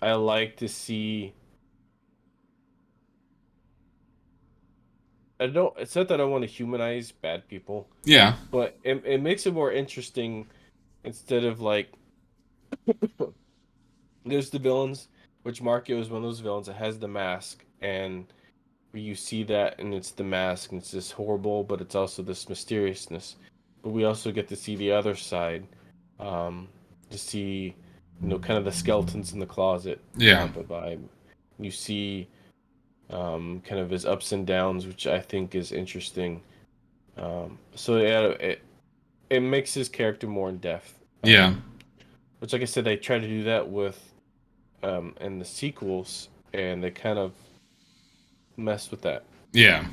I like to see. I don't. It's not that I want to humanize bad people. Yeah. But it makes it more interesting, instead of like. There's the villains, which Marco is one of those villains that has the mask, and where you see that, and it's the mask, and it's this horrible, but it's also this mysteriousness. But we also get to see the other side, to see kind of the skeletons in the closet. Yeah. But you see kind of his ups and downs, which I think is interesting. So yeah, it makes his character more in depth. Yeah. Which, like I said, they try to do that with in the sequels, and they kind of messed with that. Yeah.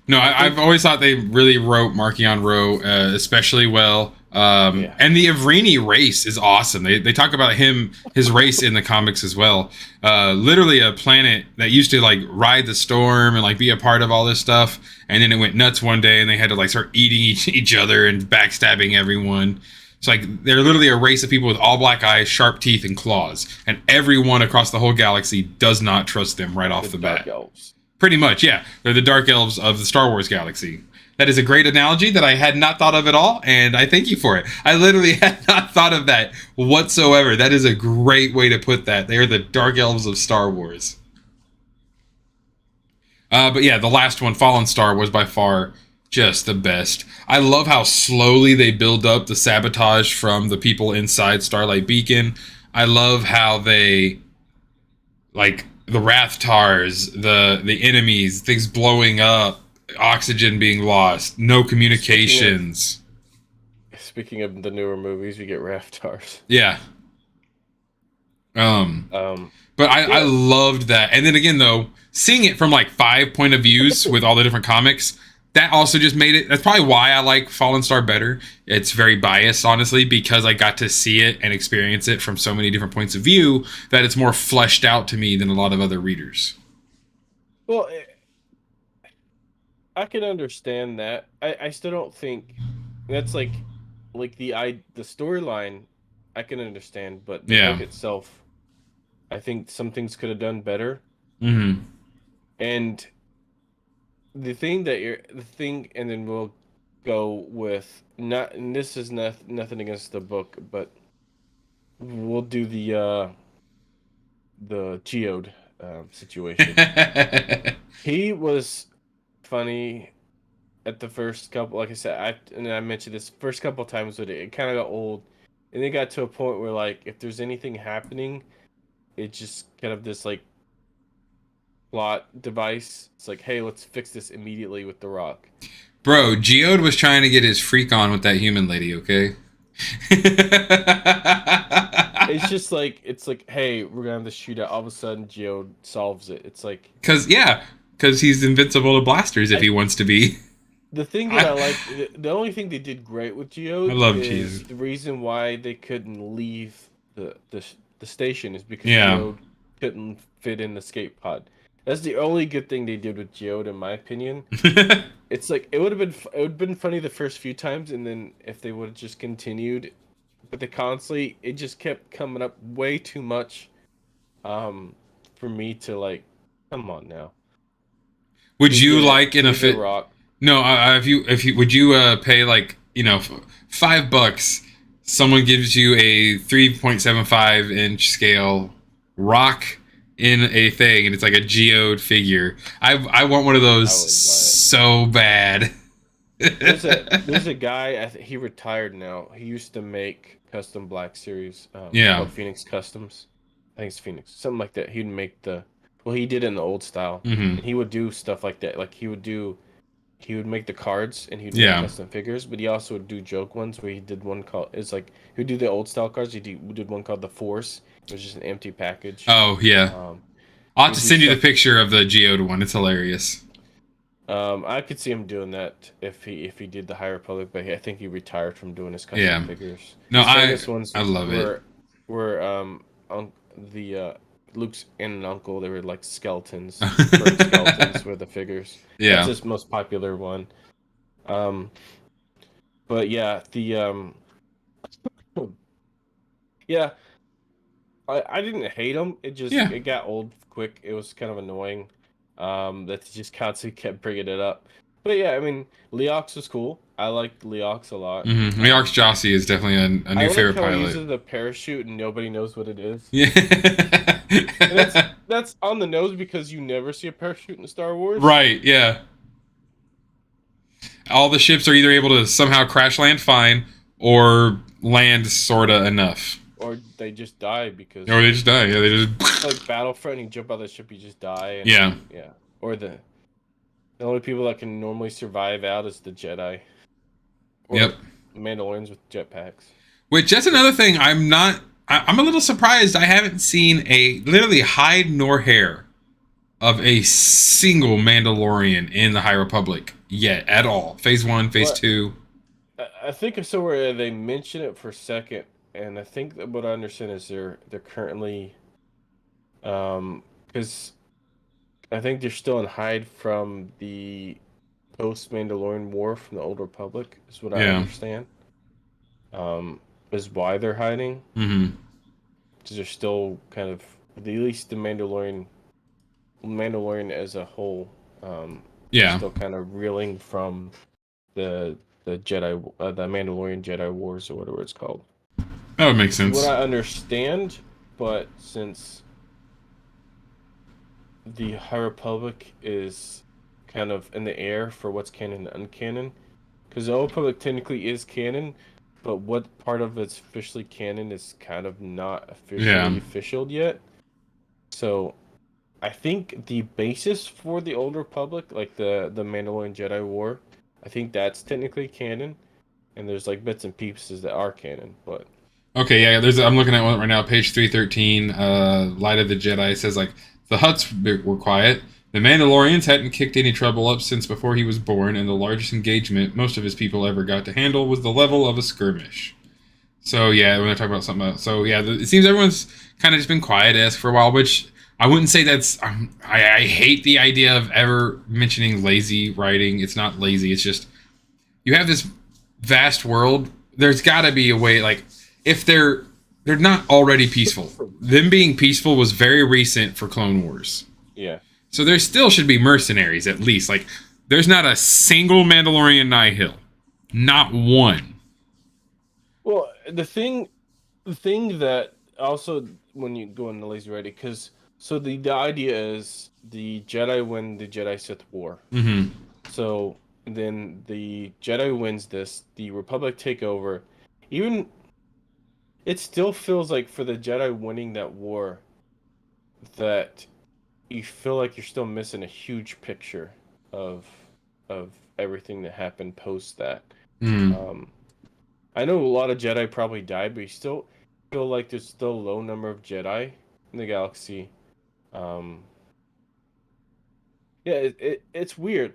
No, I I've always thought they really wrote Markion Ro especially well. Yeah. And the Ivrini race is awesome. They talk about his race in the comics as well. Literally a planet that used to like ride the storm and like be a part of all this stuff. And then it went nuts one day and they had to like start eating each other and backstabbing everyone. It's like they're literally a race of people with all black eyes, sharp teeth, and claws. And everyone across the whole galaxy does not trust them right off the bat. Elves. Pretty much, yeah. They're the Dark Elves of the Star Wars galaxy. That is a great analogy that I had not thought of at all, and I thank you for it. I literally had not thought of that whatsoever. That is a great way to put that. They are the Dark Elves of Star Wars. But yeah, the last one, Fallen Star, was by far just the best. I love how slowly they build up the sabotage from the people inside Starlight Beacon. I love how they, like, the Rathtars, the enemies, things blowing up, oxygen being lost, no communications. Speaking of the newer movies, we get Rathtars. Yeah. But I loved that. And then again, though, seeing it from like 5 point of views with all the different comics, that also just made it. That's probably why I like Fallen Star better. It's very biased, honestly, because I got to see it and experience it from so many different points of view that it's more fleshed out to me than a lot of other readers. Well, I can understand that. I still don't think that's like the storyline. I can understand, but the book itself, I think some things could have done better. Mm-hmm. And the thing, and then we'll go with not. And this is nothing against the book, but we'll do the Geode situation. He was funny at the first couple. Like I said, I mentioned this first couple times with it. It kind of got old, and it got to a point where like if there's anything happening, it just kind of this like plot device. It's like, hey, let's fix this immediately with the Rock. Bro, Geode was trying to get his freak on with that human lady, okay? It's just like, hey, we're gonna have this shootout. All of a sudden, Geode solves it. It's like, because he's invincible to blasters if he wants to be. The thing that I like, the only thing they did great with Geode is Geode. The reason why they couldn't leave the station is because Geode couldn't fit in the escape pod. That's the only good thing they did with Geode, in my opinion. It's like it would have been funny the first few times, and then if they would have just continued, but it just kept coming up way too much, for me to like. Come on now. Would you like in a fit? Rock. No, if you would you pay like $5? Someone gives you a 3.75-inch scale rock in a thing, and it's like a Geode figure. I want one of those so bad. There's a guy. He retired now. He used to make custom Black Series. Called Phoenix Customs. I think it's Phoenix, something like that. He'd make he did it in the old style, and he would do stuff like that. Like he would make the cards and he'd make custom figures, but he also would do joke ones where he did one called, he'd do the old style cards. He did one called the Force. It was just an empty package. Oh yeah. I'll have to send you the picture of the Geode one. It's hilarious. I could see him doing that if he did the High Republic, but I think he retired from doing his custom figures. No, I love it. Were the Luke's aunt and uncle, they were like skeletons. Skeletons were the figures. Yeah. That's his most popular one. But yeah, I didn't hate him. It just it got old quick. It was kind of annoying. That he just constantly kept bringing it up. But yeah, I mean, Leox was cool. I liked Leox a lot. Leox Jossi is definitely a new favorite pilot. He uses the parachute and nobody knows what it is. Yeah. And that's on the nose because you never see a parachute in Star Wars. Right, yeah. All the ships are either able to somehow crash land fine or land sorta enough. or they just die because Or they just die. Yeah, they just. like Battlefront, you jump out of the ship, you just die, and Yeah. yeah. Or the only people that can normally survive out is the Jedi Yep. or Mandalorians with jetpacks. Which that's another thing. I'm not. I'm a little surprised. I haven't seen a literally hide nor hair of a single Mandalorian in the High Republic yet at all. Phase 1, Phase Well, 2. I think I saw where they mention it for a second, and I think that what I understand is they're currently because I think they're still in hide from the post Mandalorian War from the Old Republic, is what I Yeah. understand. Is why they're hiding Mm-hmm. because they're still kind of at least the Mandalorian as a whole, Yeah. still kind of reeling from the the Mandalorian Jedi Wars or whatever it's called. That would make Is what sense. I understand, but since the High Republic is kind of in the air for what's canon and uncanon, because the Old Republic technically is canon, but what part of it's officially canon is kind of not Yeah. officially official yet. So I think the basis for the Old Republic, like the Mandalorian Jedi War, I think that's technically canon, and there's like bits and pieces that are canon, but Okay, yeah, I'm looking at one right now, page 313, Light of the Jedi says like the Hutts were quiet. The Mandalorians hadn't kicked any trouble up since before he was born, and the largest engagement most of his people ever got to handle was the level of a skirmish. So yeah, when I talk about something else, so yeah, it seems everyone's kind of just been quiet-esque for a while, which I wouldn't say that's. I hate the idea of ever mentioning lazy writing. It's not lazy. It's just you have this vast world. There's got to be a way, like if they're not already peaceful. Them being peaceful was very recent for Clone Wars. yeah. So there still should be mercenaries at least. Like there's not a single Mandalorian Nihil, not one. Well, the thing that also when you go into lazy writing, because so the idea is the Jedi win the Jedi Sith War. Mm-hmm. So then the Jedi wins this, the Republic take over. Even it still feels like for the Jedi winning that war that you feel like you're still missing a huge picture of of everything that happened post that. Mm. Um, I know a lot of Jedi probably died, but you still feel like there's still a low number of Jedi in the galaxy. Um, yeah, it's weird.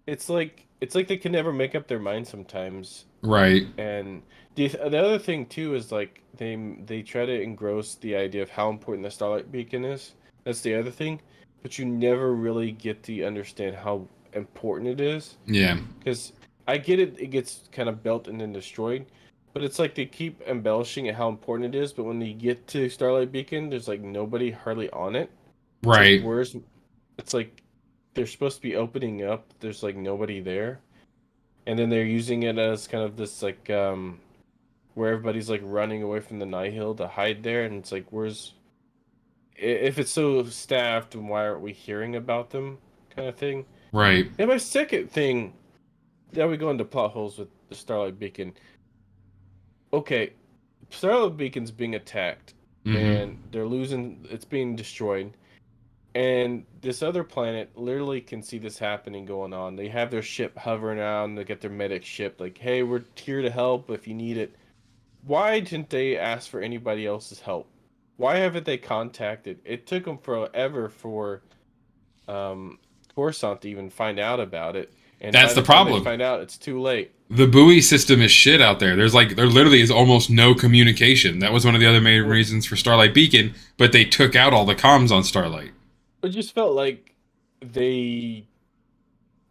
It's like they can never make up their mind sometimes. Right. And the other thing too is like they try to engross the idea of how important the Starlight Beacon is. That's the other thing, but you never really get to understand how important it is. Yeah. Because I get it, it gets kind of built and then destroyed, but it's like they keep embellishing at how important it is. But when you get to Starlight Beacon, there's like nobody hardly on it. It's like Right. where's it's like they're supposed to be opening up. There's like nobody there, and then they're using it as kind of this like where everybody's like running away from the Nihil to hide there, and it's like where's if it's so staffed, and why aren't we hearing about them? Kind of thing. Right. And my second thing, now we go into plot holes with the Starlight Beacon. Okay, Starlight Beacon's being attacked, Mm-hmm. and they're losing. It's being destroyed. And this other planet literally can see this happening going on. They have their ship hovering around. They get their medic ship, like, hey, we're here to help if you need it. Why didn't they ask for anybody else's help? Why haven't they contacted? It took them forever for um, Coruscant to even find out about it. And by That's the the time they problem. find out, it's too late. The buoy system is shit out there. There literally is almost no communication. That was one of the other main Well, reasons for Starlight Beacon, but they took out all the comms on Starlight. it just felt like they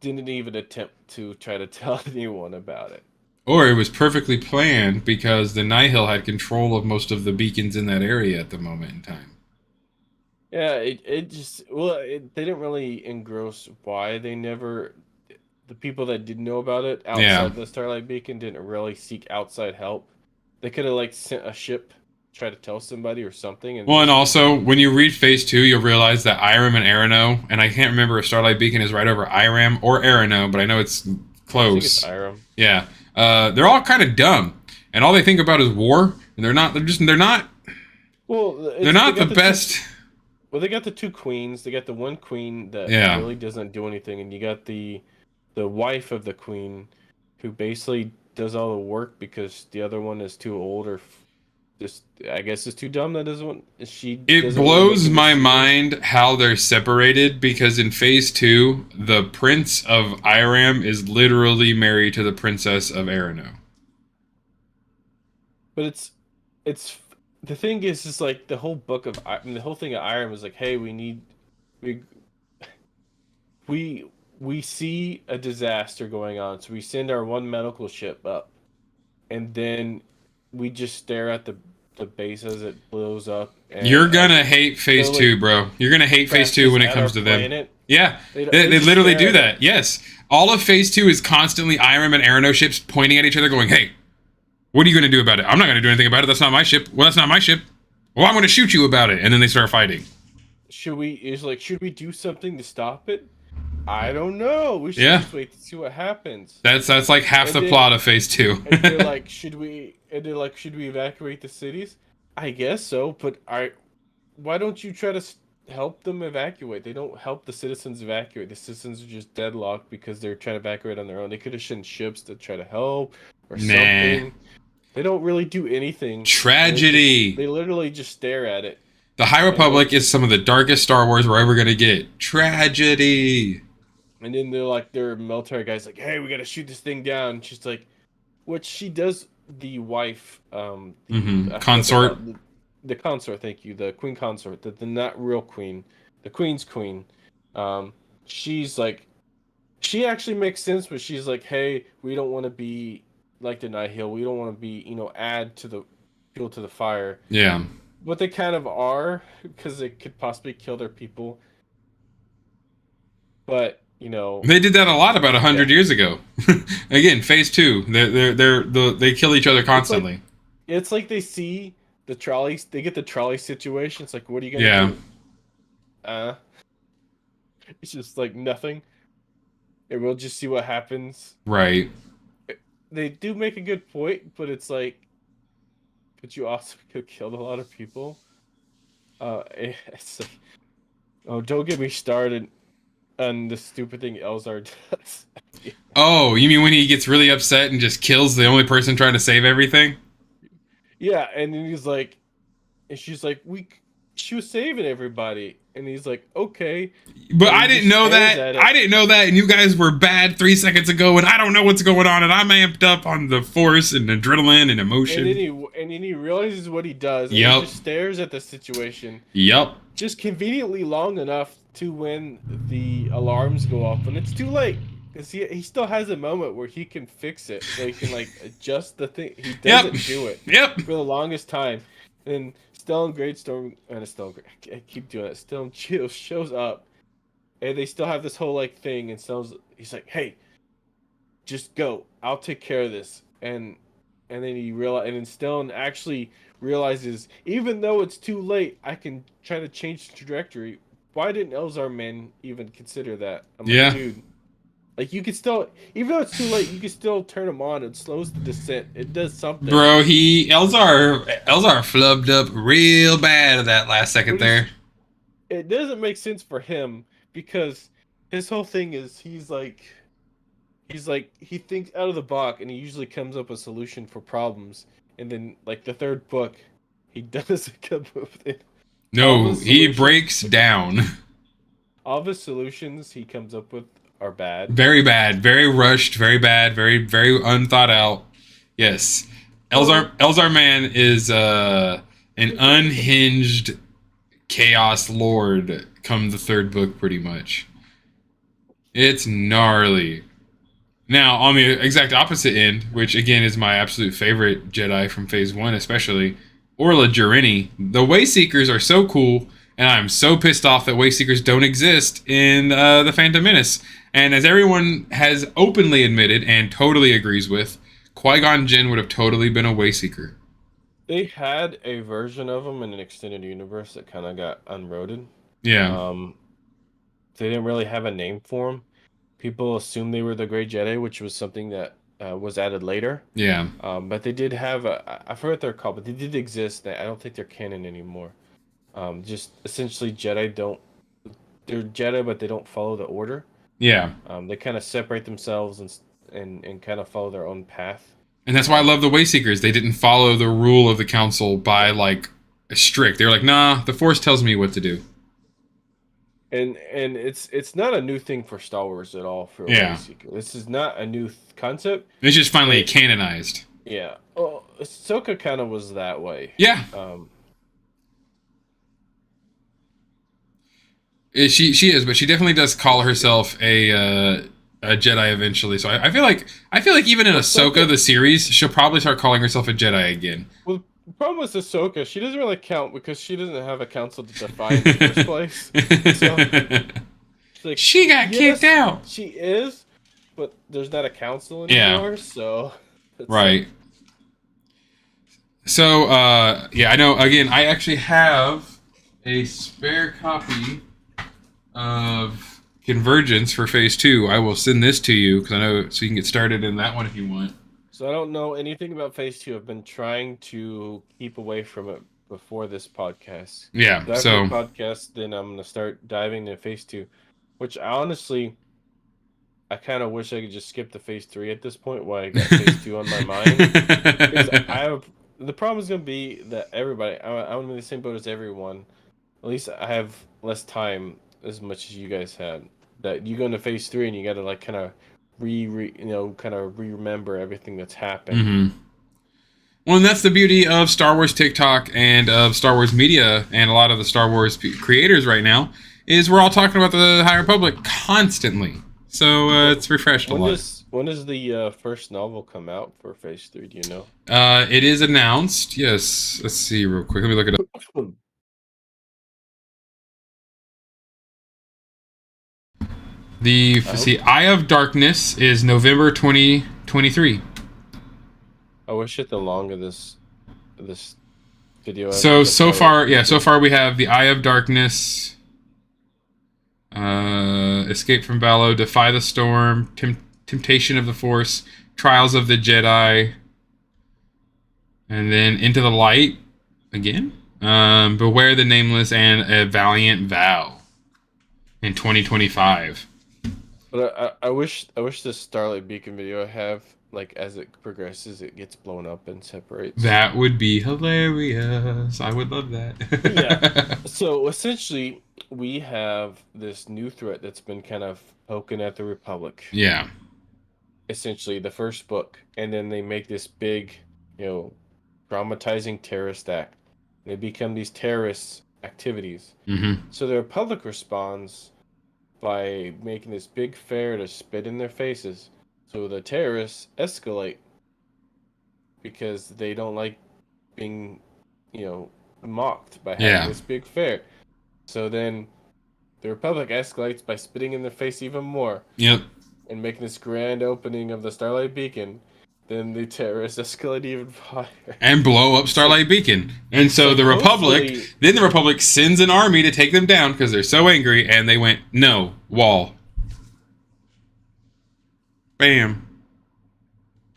didn't even attempt to try to tell anyone about it. Or it was perfectly planned because the Nihil had control of most of the beacons in that area at the moment in time. Yeah, it just they didn't really engross why they never the people that did know about it Yeah. outside the Starlight Beacon didn't really seek outside help. They could have like sent a ship, try to tell somebody or something, and Well, and just also, when you read Phase 2, you'll realize that Iram and Arano, and I can't remember if Starlight Beacon is right over Iram or Arano, but I know it's I think it's close. Iram. Yeah. They're all kind of dumb, and all they think about is war, and they're not Well, they're it's they not the got the two. best. Well, they got the two queens. They got the one queen that Yeah, really doesn't do anything, and you got the wife of the queen, who basically does all the work because the other one is too old or just I guess is too dumb. That doesn't want, she it doesn't really make blows a my decision. mind how they're separated because in phase two, the prince of Iram is literally married to the princess of Arano. But it's the thing is like the whole book of I mean, the whole thing of Iron was like, hey, we we we see a disaster going on, so we send our one medical ship up, and then we just stare at the base as it blows up and You're as gonna it hate phase slowly two, bro. You're gonna hate phase two crashes when it at our comes to them. planet. Yeah, They they just literally stare do at it. that. Yes, all of phase two is constantly Iram and Arano ships pointing at each other, going, "Hey, what are you gonna do about it? I'm not gonna do anything about it. That's not my ship. Well, that's not my ship. Well, I'm gonna shoot you about it." And then they start fighting. Should we do something to stop it? I don't know. We should Yeah, just wait to see what happens. that's like half And the then plot of phase two. and they're like, should we evacuate the cities? I guess so, but why don't you try to help them evacuate? They don't help the citizens evacuate. The citizens are just deadlocked because they're trying to evacuate on their own. They could have sent ships to try to help or Nah. something. They don't really do anything, and Tragedy. they literally just stare at it. The High And Republic then is some of the darkest Star Wars we're ever gonna get. Tragedy. they're like their military guys like, hey, we gotta shoot this thing down. She's like, what she does, the wife, the I forget they call Consort. it, the consort. Thank you, the queen consort, the not real queen, the queen's queen. Um, she's like, she actually makes sense, but she's like, hey, we don't want to be like the Nihil. We don't want to be, add to the fuel to the fire. Yeah. But they kind of are because it could possibly kill their people. But They did that a lot about yeah, 100 years ago. Again, phase two. They kill each other it's like constantly. it's like they see the trolleys. They get the trolley situation. It's like, what are you gonna Yeah. do? Uh, it's just like nothing. And we'll just see what happens. Right. They do make a good point, but it's like, but you also could have killed a lot of people. It's like, oh, don't get me started on the stupid thing Elzar does. Oh, you mean when he gets really upset and just kills the only person trying to save everything? Yeah, and then he's like, and she's like, she was saving everybody, and he's like, okay, But and I he didn't just know stares that. at I it, didn't know that, and you guys were bad 3 seconds ago, and I don't know what's going on, and I'm amped up on the force and adrenaline and and then emotion. he realizes what he does, and he Yep. just stares at the situation, Yep. just conveniently long enough to when the alarms go off, and it's too late. Because he still has a moment where he can fix it, where he can like adjust the thing. He Yep. doesn't do it Yep. for the longest time. And Stellan Greatstorm and Stellan, I keep doing it. Stellan Chill shows up, and they still have this whole like thing. And he's like, "Hey, just go. I'll take care of this." And then and then Stellan actually realizes, even though it's too late, I can try to change the trajectory. Why didn't Elzar man even consider that? I'm like, Yeah. dude, like you could still, even though it's too late, you can still turn them on. It slows the descent. It does something. Bro, Elzar flubbed up real bad at that last second But he's there. it doesn't make sense for him because his whole thing is he thinks out of the box and he usually comes up with a solution for problems. And then like the third book, he doesn't come up with it. All of No, his he solutions, breaks down. all of his solutions he comes up with are bad. Very bad, very rushed, very bad, very unthought out. Yes. Well, Elzar Man is an unhinged chaos lord come the third book pretty much. It's gnarly. Now, on the exact opposite end, which again is my absolute favorite Jedi from Phase 1 especially, Orla Jurini, the Wayseekers are so cool, and I'm so pissed off that Wayseekers don't exist in The Phantom Menace. And as everyone has openly admitted and totally agrees with, Qui-Gon Jinn would have totally been a Wayseeker. they had a version of them in an extended universe that kind of got unroaded. Yeah. Um, they didn't really have a name for them. People assumed they were the Grey Jedi, which was something that was added later. Yeah. But they did have I forget what they're called, but they did exist. I don't think they're canon anymore. Just essentially Jedi don't they're Jedi, but they don't follow the order. Yeah. They kind of separate themselves and kind of follow their own path. And that's why I love the Wayseekers. They didn't follow the rule of the council by like strict. They were like, nah, the Force tells me what to do. And it's not a new thing for Star Wars at all for a Yeah. Wayseeker. This is not a new concept. It's just finally canonized. Yeah. Well, Ahsoka kind of was that way. Yeah. Um, She is, but she definitely does call herself a Jedi eventually. So I feel like even in Ahsoka the series, she'll probably start calling herself a Jedi again. well, the problem with Ahsoka, she doesn't really count because she doesn't have a council to defy in the first place. So like, she got kicked out. She is, but there's not a council anymore. Yeah. So right. So yeah, I know. Again, I actually have a spare copy of Convergence for Phase 2. I will send this to you because I know so you can get started in that one if you want. So I don't know anything about Phase 2. I've been trying to keep away from it before this podcast. Yeah. After so the podcast, then I'm gonna start diving into Phase 2, which I kind of wish I could just skip to Phase 3 at this point while I got Phase 2 on my mind. The problem is gonna be that everybody, I'm in the same boat as everyone. At least I have less time as much as you guys had. That you go into Phase 3 and you got to like kind of remember everything that's happened. Mm-hmm. Well, and that's the beauty of Star Wars TikTok and of Star Wars media and a lot of the Star Wars creators right now is we're all talking about the High Republic constantly. So it's refreshed a lot. When does the first novel come out for Phase 3? Do you know? It is announced. Yes. Let's see real quick. Let me look it up. Eye of Darkness is November 2023. I wish it the longer this video. So far we have the Eye of Darkness, Escape from Ballo, Defy the Storm, Temptation of the Force, Trials of the Jedi, and then Into the Light again. Beware the Nameless and A Valiant Vow in 2025. But I wish this Starlight Beacon video I have, like, as it progresses, it gets blown up and separates. That would be hilarious. I would love that. Yeah. So essentially, we have this new threat that's been kind of poking at the Republic. Yeah. Essentially, the first book, and then they make this big, traumatizing terrorist act. They become these terrorist activities. Mm-hmm. So the Republic responds by making this big fair to spit in their faces. So the terrorists escalate because they don't like being, mocked by having this big fair. So then the Republic escalates by spitting in their face even more. Yep. And making this grand opening of the Starlight Beacon. Then the terrorists escalate even higher. And blow up Starlight Beacon. And so the Republic sends an army to take them down because they're so angry, and they went, no, wall. Bam.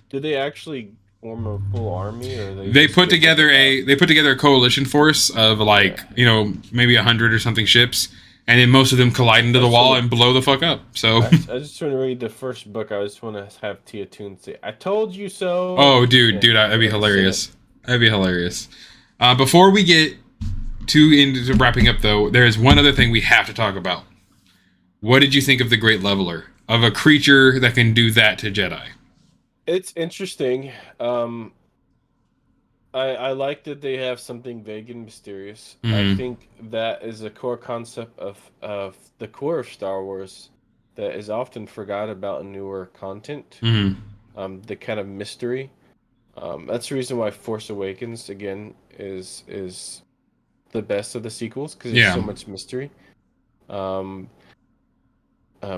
Did they actually form a full army, or they put together a coalition force of maybe 100 or something ships, and then most of them collide into the wall and blow the fuck up. So I just want to read the first book. I just want to have Tia Toon say, "I told you so." Oh, dude, that'd be hilarious. That'd be hilarious. Before we get into wrapping up, though, there is one other thing we have to talk about. What did you think of the Great Leveler? Of a creature that can do that to Jedi? It's interesting. I like that they have something vague and mysterious. Mm-hmm. I think that is a core concept of the core of Star Wars that is often forgot about in newer content. Mm-hmm. The kind of mystery. That's the reason why Force Awakens again is the best of the sequels because there's so much mystery.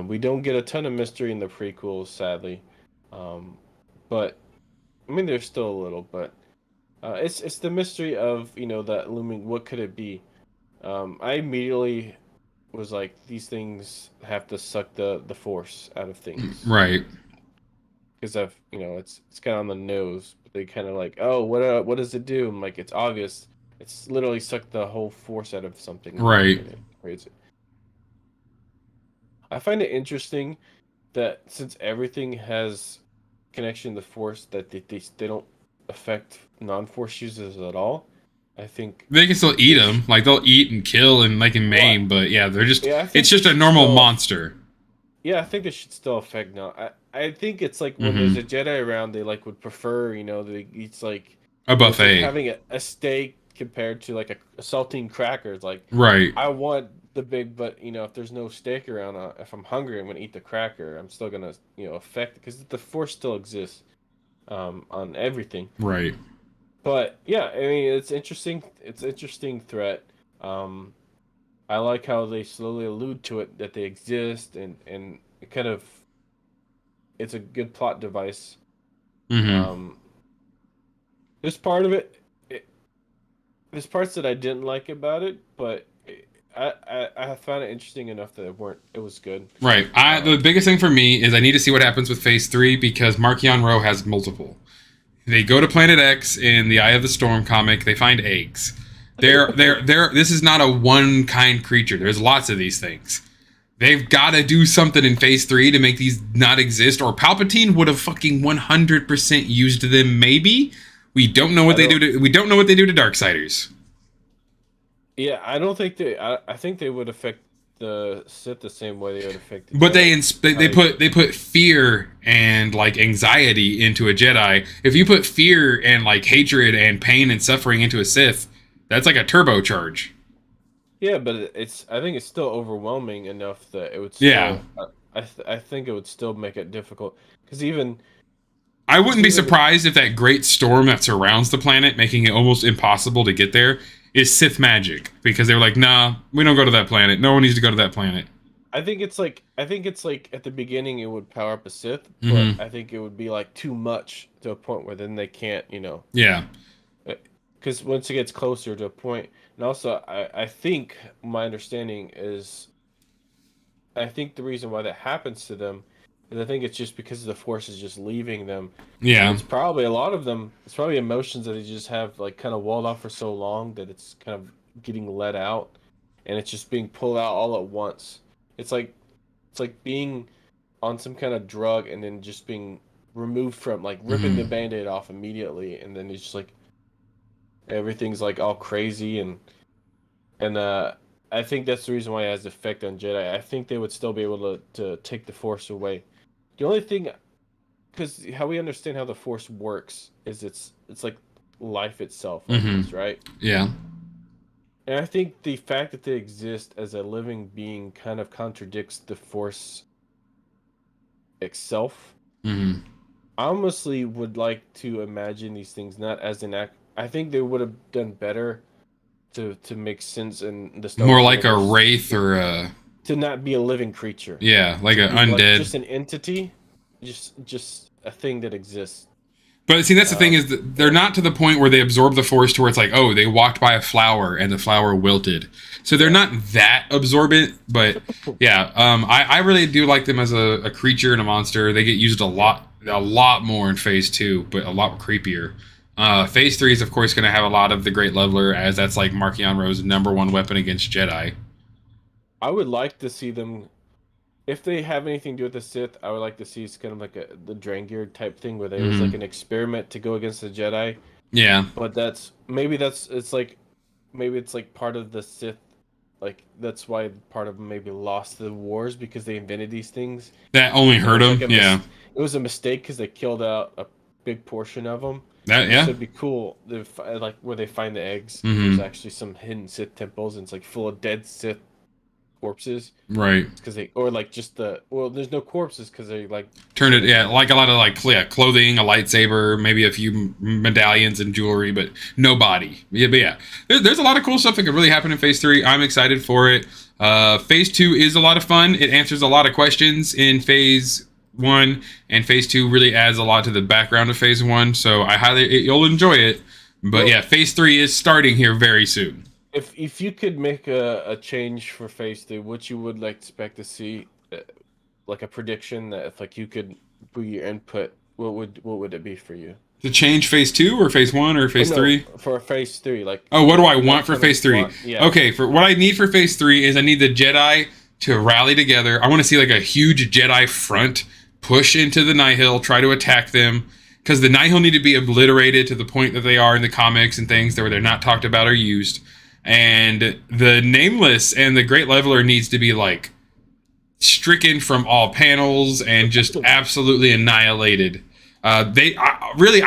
We don't get a ton of mystery in the prequels, sadly, but I mean there's still a little, but it's the mystery of that looming. What could it be? I immediately was like, these things have to suck the force out of things, right? because I've it's kind of on the nose. But they kind of like, oh, what does it do? I'm like, it's obvious. It's literally sucked the whole force out of something Right. and it creates it. I find it interesting that since everything has connection to force, that they don't affect non-force users at all. I think They can still eat they them. Like they'll eat and kill and like and what? maim, but yeah, they're just. Yeah, I It's think they just a should normal still. monster. Yeah, I think they should still affect now. I think it's like when there's a Mm-hmm. Jedi around, they like would prefer, they it's like A it's like buffet. having a steak compared to like a saltine cracker. It's like Right. I want the big, but if there's no steak around, if I'm hungry, I'm gonna eat the cracker. I'm still gonna affect because the force still exists on everything. Right. But yeah, I mean it's interesting. It's an interesting threat. Um, I like how they slowly allude to it that they exist and it kind of it's a good plot device. Mm-hmm. Um, this part of it, there's parts that I didn't like about it, but I found it interesting enough that it was good. Right. The Um, biggest thing for me is I need to see what happens with Phase 3 because Markion Row has multiple. They go to Planet X in the Eye of the Storm comic. They find eggs. They're. This is not a one kind creature. There's lots of these things. They've got to do something in Phase 3 to make these not exist, or Palpatine would have fucking 100% used them. Maybe we don't know what I they do. don't. We don't know what they do to Darksiders. Yeah, I don't think they. I think they would affect the Sith the same way they would affect the But Jedi. Like, they put fear and like anxiety into a Jedi. If you put fear and like hatred and pain and suffering into a Sith, that's like a turbocharge. yeah, but I think it's still overwhelming enough that it would Yeah. still. I think it would still make it difficult because even I because wouldn't be even surprised if that great storm that surrounds the planet, making it almost impossible to get there, is Sith magic. Because they're like, nah, we don't go to that planet. No one needs to go to that planet. I think it's like at the beginning it would power up a Sith, but Mm-hmm. I think it would be like too much to a point where then they can't, Yeah. because once it gets closer to a point, and also I think my understanding is I think the reason why that happens to them is I think it's just because the Force is just leaving them, and Yeah. it's probably a lot of them. It's probably emotions that they just have like kind of walled off for so long that it's kind of getting let out, and it's just being pulled out all at once. It's like it's like being on some kind of drug and then just being removed from like ripping the Mm-hmm. band-aid off immediately, and then it's just like everything's like all crazy and I think that's the reason why it has effect on Jedi. I think they would still be able to take the Force away. The only thing, because how we understand how the Force works is it's like life itself Mm-hmm. almost, right? Yeah. And I think the fact that they exist as a living being kind of contradicts the Force itself. Mm-hmm. I honestly would like to imagine these things not as an act. I think they would have done better to make sense in the Star More Wars like a universe wraith or a to not be a living creature, yeah, like to a be like undead. just an entity, just a thing that exists. But see, that's the thing Um, is that they're not to the point where they absorb the force to where it's like, oh, they walked by a flower and the flower wilted. So they're yeah, not that absorbent. But yeah, I really do like them as a creature and a monster. They get used yeah. a lot more in Phase 2, but a lot creepier. Phase 3 is of course going to have a lot of the Great Leveler, as that's like Markion Ro's number one weapon against Jedi. I would like to see them if they have anything to do with the Sith. I would like to see it's kind of like the Drangir type thing where there was like Hmm. an experiment to go against the Jedi, Yeah, but that's it's like maybe it's like part of the Sith. Like that's why part of them maybe lost the wars because they invented these things. that only And it hurt was like him. Yeah, it was a mistake because they killed out a big portion of them. that So yeah. it'd be cool if like where they find the eggs and there's Hmm. actually some hidden Sith temples and it's like full of dead Sith corpses. Right. It's because they or like just there's no corpses because they like Turned it, destroyed yeah, everything. like a lot of like yeah, clothing, a lightsaber, maybe a few medallions and jewelry, but no body. Yeah, but yeah, there's a lot of cool stuff that could really happen in Phase 3. I'm excited for it. Phase 2 is a lot of fun. It answers a lot of questions in Phase 1, and Phase 2 really adds a lot to the background of Phase 1. So you'll enjoy it. But Well, yeah, Phase 3 is starting here very soon. if you could make a change for Phase 3, what you would like expect to see, like a prediction that if like you could put your input, what would it be for you? To change phase 2 or phase 1 or Oh phase no, 3? for phase three, like Oh, what do I not want for kind of phase 3? want. Yeah. Okay, for what I need for phase 3 is I need the Jedi to rally together. I want to see like a huge Jedi front push into the Nihil, try to attack them. Because the Nihil need to be obliterated to the point that they are in the comics and things where they're not talked about or used. And the Nameless and the Great Leveler needs to be like stricken from all panels and just absolutely annihilated. I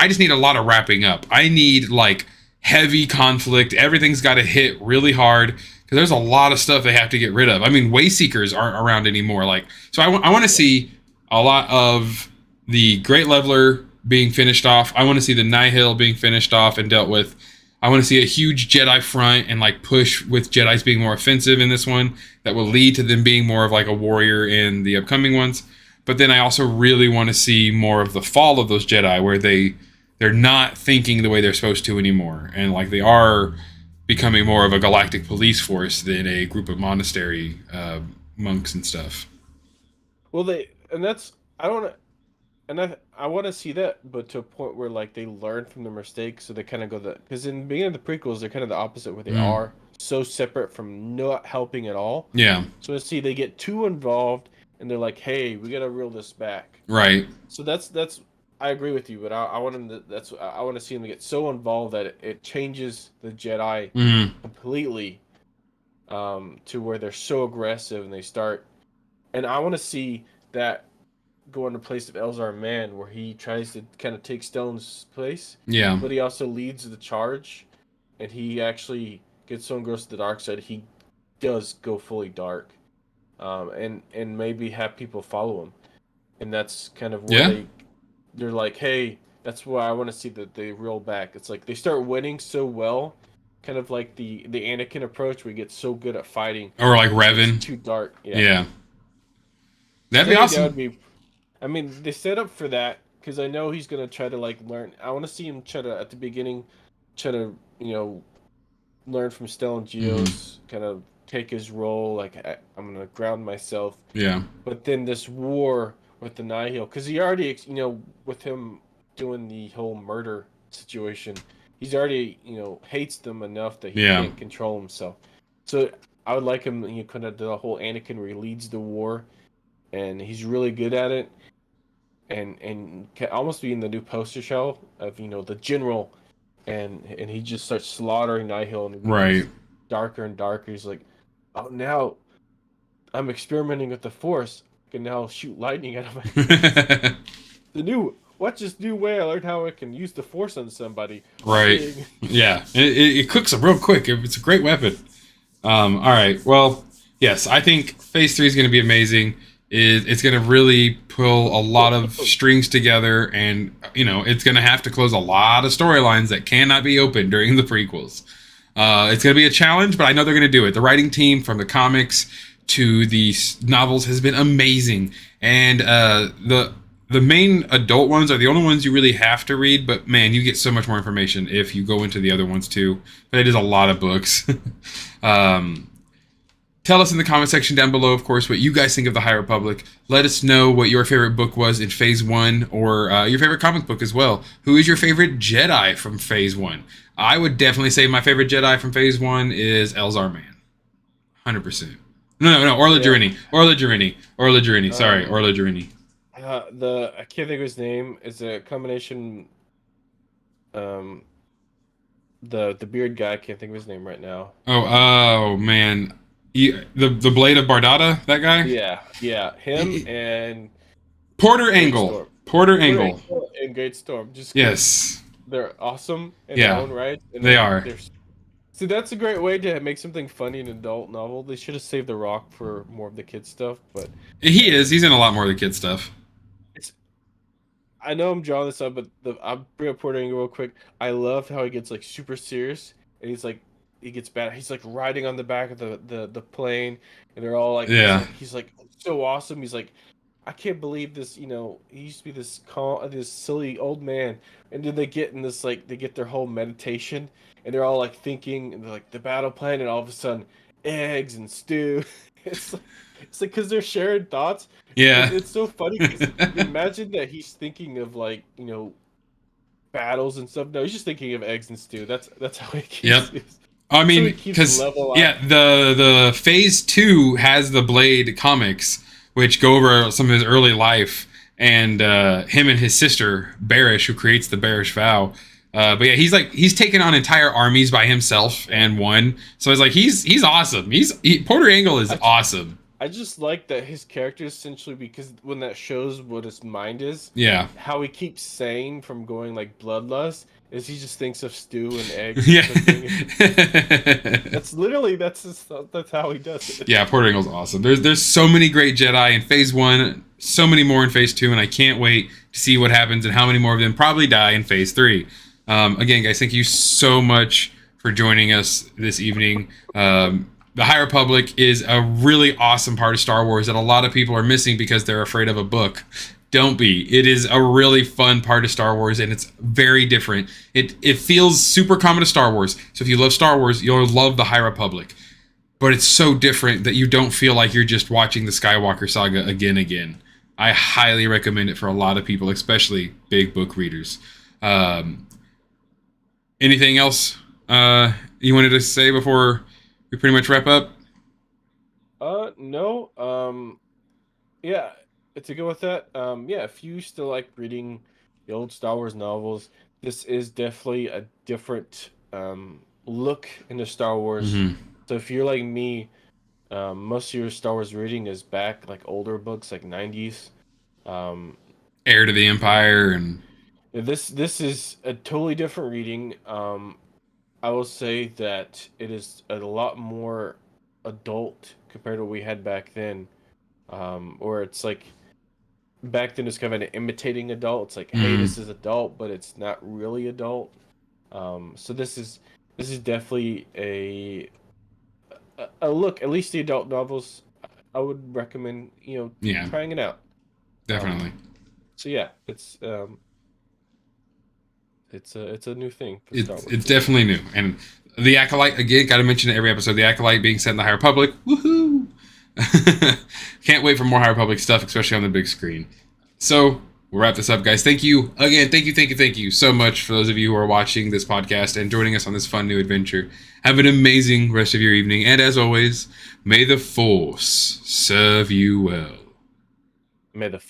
just need a lot of wrapping up. I need like heavy conflict. Everything's got to hit really hard because there's a lot of stuff they have to get rid of. I mean, Wayseekers aren't around anymore. Like, so I want to see a lot of the Great Leveler being finished off. I want to see the Nihil being finished off and dealt with. I want to see a huge Jedi front and like push with Jedi's being more offensive in this one that will lead to them being more of like a warrior in the upcoming ones. But then I also really want to see more of the fall of those Jedi where they're not thinking the way they're supposed to anymore and like they are becoming more of a galactic police force than a group of monastery monks and stuff. Well, that's I don't and I want to see that, but to a point where like they learn from their mistakes, so they kind of go because in the beginning of the prequels they're kind of the opposite, where they Mm. are so separate from not helping at all. Yeah. So let's see, they get too involved, and they're like, "Hey, we gotta reel this back." Right. So that's I agree with you, but I want them to, I want to see them get so involved that it changes the Jedi Mm. completely, to where they're so aggressive and they start, and I want to see that go in the place of Elzar Mann, where he tries to kind of take Stone's place, Yeah. but he also leads the charge, and he actually gets so engrossed in the dark side, he does go fully dark, and maybe have people follow him, and that's kind of where Yeah. they're like, hey, that's why I want to see that they reel back. It's like they start winning so well, kind of like the Anakin approach, where he gets so good at fighting, Or like and it's Revan. too dark. Yeah, Yeah. That'd because be I think that awesome. would be. I mean, they set up for that because I know he's gonna try to like learn. I want to see him try to at the beginning, try to learn from Stellan Hmm. Geos, kind of take his role. Like I'm gonna ground myself, Yeah. but then this war with the Nihil, because he already, with him doing the whole murder situation, he's already, hates them enough that he Yeah. can't control himself. So I would like him, kind of do the whole Anakin where he leads the war, and he's really good at it, and can almost be in the new poster show of, the general, and he just starts slaughtering Nihil, and it Right. gets darker and darker. He's like, oh, now I'm experimenting with the Force. I can now shoot lightning out of my hands. What's this new way I learned how I can use the Force on somebody? Right. Zing. Yeah. It cooks them real quick. It's a great weapon. All right. Well, yes, I think Phase 3 is going to be amazing. It's going to really pull a lot of strings together, and it's going to have to close a lot of storylines that cannot be opened during the prequels. It's going to be a challenge, but I know they're going to do it. The writing team from the comics to the novels has been amazing, and the main adult ones are the only ones you really have to read. But man, you get so much more information if you go into the other ones too. But it is a lot of books. um, Tell us in the comment section down below, of course, what you guys think of the High Republic. Let us know what your favorite book was in Phase 1 or your favorite comic book as well. Who is your favorite Jedi from Phase 1? I would definitely say my favorite Jedi from Phase 1 is Elzar Mann. 100%. No, Orla Yeah. Jurini. Orla Jurini. Orla Jurini. Sorry, Um, Orla Jurini. I can't think of his name. It's a combination. Um, the beard guy. I can't think of his name right now. Oh man. The Blade of Bardata, that guy? Yeah, him and Porter Great Angle. Storm. Porter Porter Angle. Angel and Great Storm, just because Yes. they're awesome in their Yeah, own right, and they are. they're. See, that's a great way to make something funny in an adult novel. They should have saved The Rock for more of the kid stuff, but He is. He's in a lot more of the kid stuff. it's. I know I'm drawing this up, but I'll bring up Porter Angel real quick. I love how he gets like super serious, and he gets bad. He's like riding on the back of the plane, and they're all like, Yeah. he's like so awesome. He's like, I can't believe this. He used to be this silly old man, and then they get in this like they get their whole meditation, and they're all like thinking, and they're like the battle plan, and all of a sudden, eggs and stew. It's like, It's like because they're sharing thoughts. Yeah. It's so funny because imagine that he's thinking of like battles and stuff. No, he's just thinking of eggs and stew. That's how he keeps. Yep. I So mean, he keeps because level yeah, out. the Phase 2 has the Blade comics, which go over some of his early life, and him and his sister Barish, who creates the Barish Vow. But yeah, he's taken on entire armies by himself and won. So it's like he's awesome. Porter Angle is awesome. I just like that his character essentially, because when that shows what his mind is, Yeah. how he keeps saying from going like bloodlust is he just thinks of stew and eggs and Yeah. cooking. That's how he does it. Yeah, Porter Angle's awesome. There's so many great Jedi in Phase 1, so many more in Phase 2, and I can't wait to see what happens and how many more of them probably die in Phase 3. Again, guys, thank you so much for joining us this evening. The High Republic is a really awesome part of Star Wars that a lot of people are missing because they're afraid of a book. Don't be. It is a really fun part of Star Wars, and it's very different. It feels super common to Star Wars. So if you love Star Wars, you'll love the High Republic. But it's so different that you don't feel like you're just watching the Skywalker saga again. I highly recommend it for a lot of people, especially big book readers. Anything else you wanted to say before we pretty much wrap up? No. Yeah, to go with that, yeah, if you still like reading the old Star Wars novels, this is definitely a different look into Star Wars. Mm-hmm. So if you're like me, most of your Star Wars reading is back like older books, like 90s. Heir to the Empire and This is a totally different reading. I will say that it is a lot more adult compared to what we had back then. Or it's like back then it's kind of an imitating adult. It's like, hey, this is adult, but it's not really adult. So this is definitely a look. At least the adult novels, I would recommend trying it out. Definitely. So yeah, it's a new thing for Star Wars. It's definitely new. And the Acolyte, again, got to mention it every episode. The Acolyte being set in the High Republic. Woohoo! Can't wait for more High Republic stuff, especially on the big screen. So we'll wrap this up, guys. Thank you again. Thank you so much for those of you who are watching this podcast and joining us on this fun new adventure. Have an amazing rest of your evening. And as always, may the Force serve you well. May the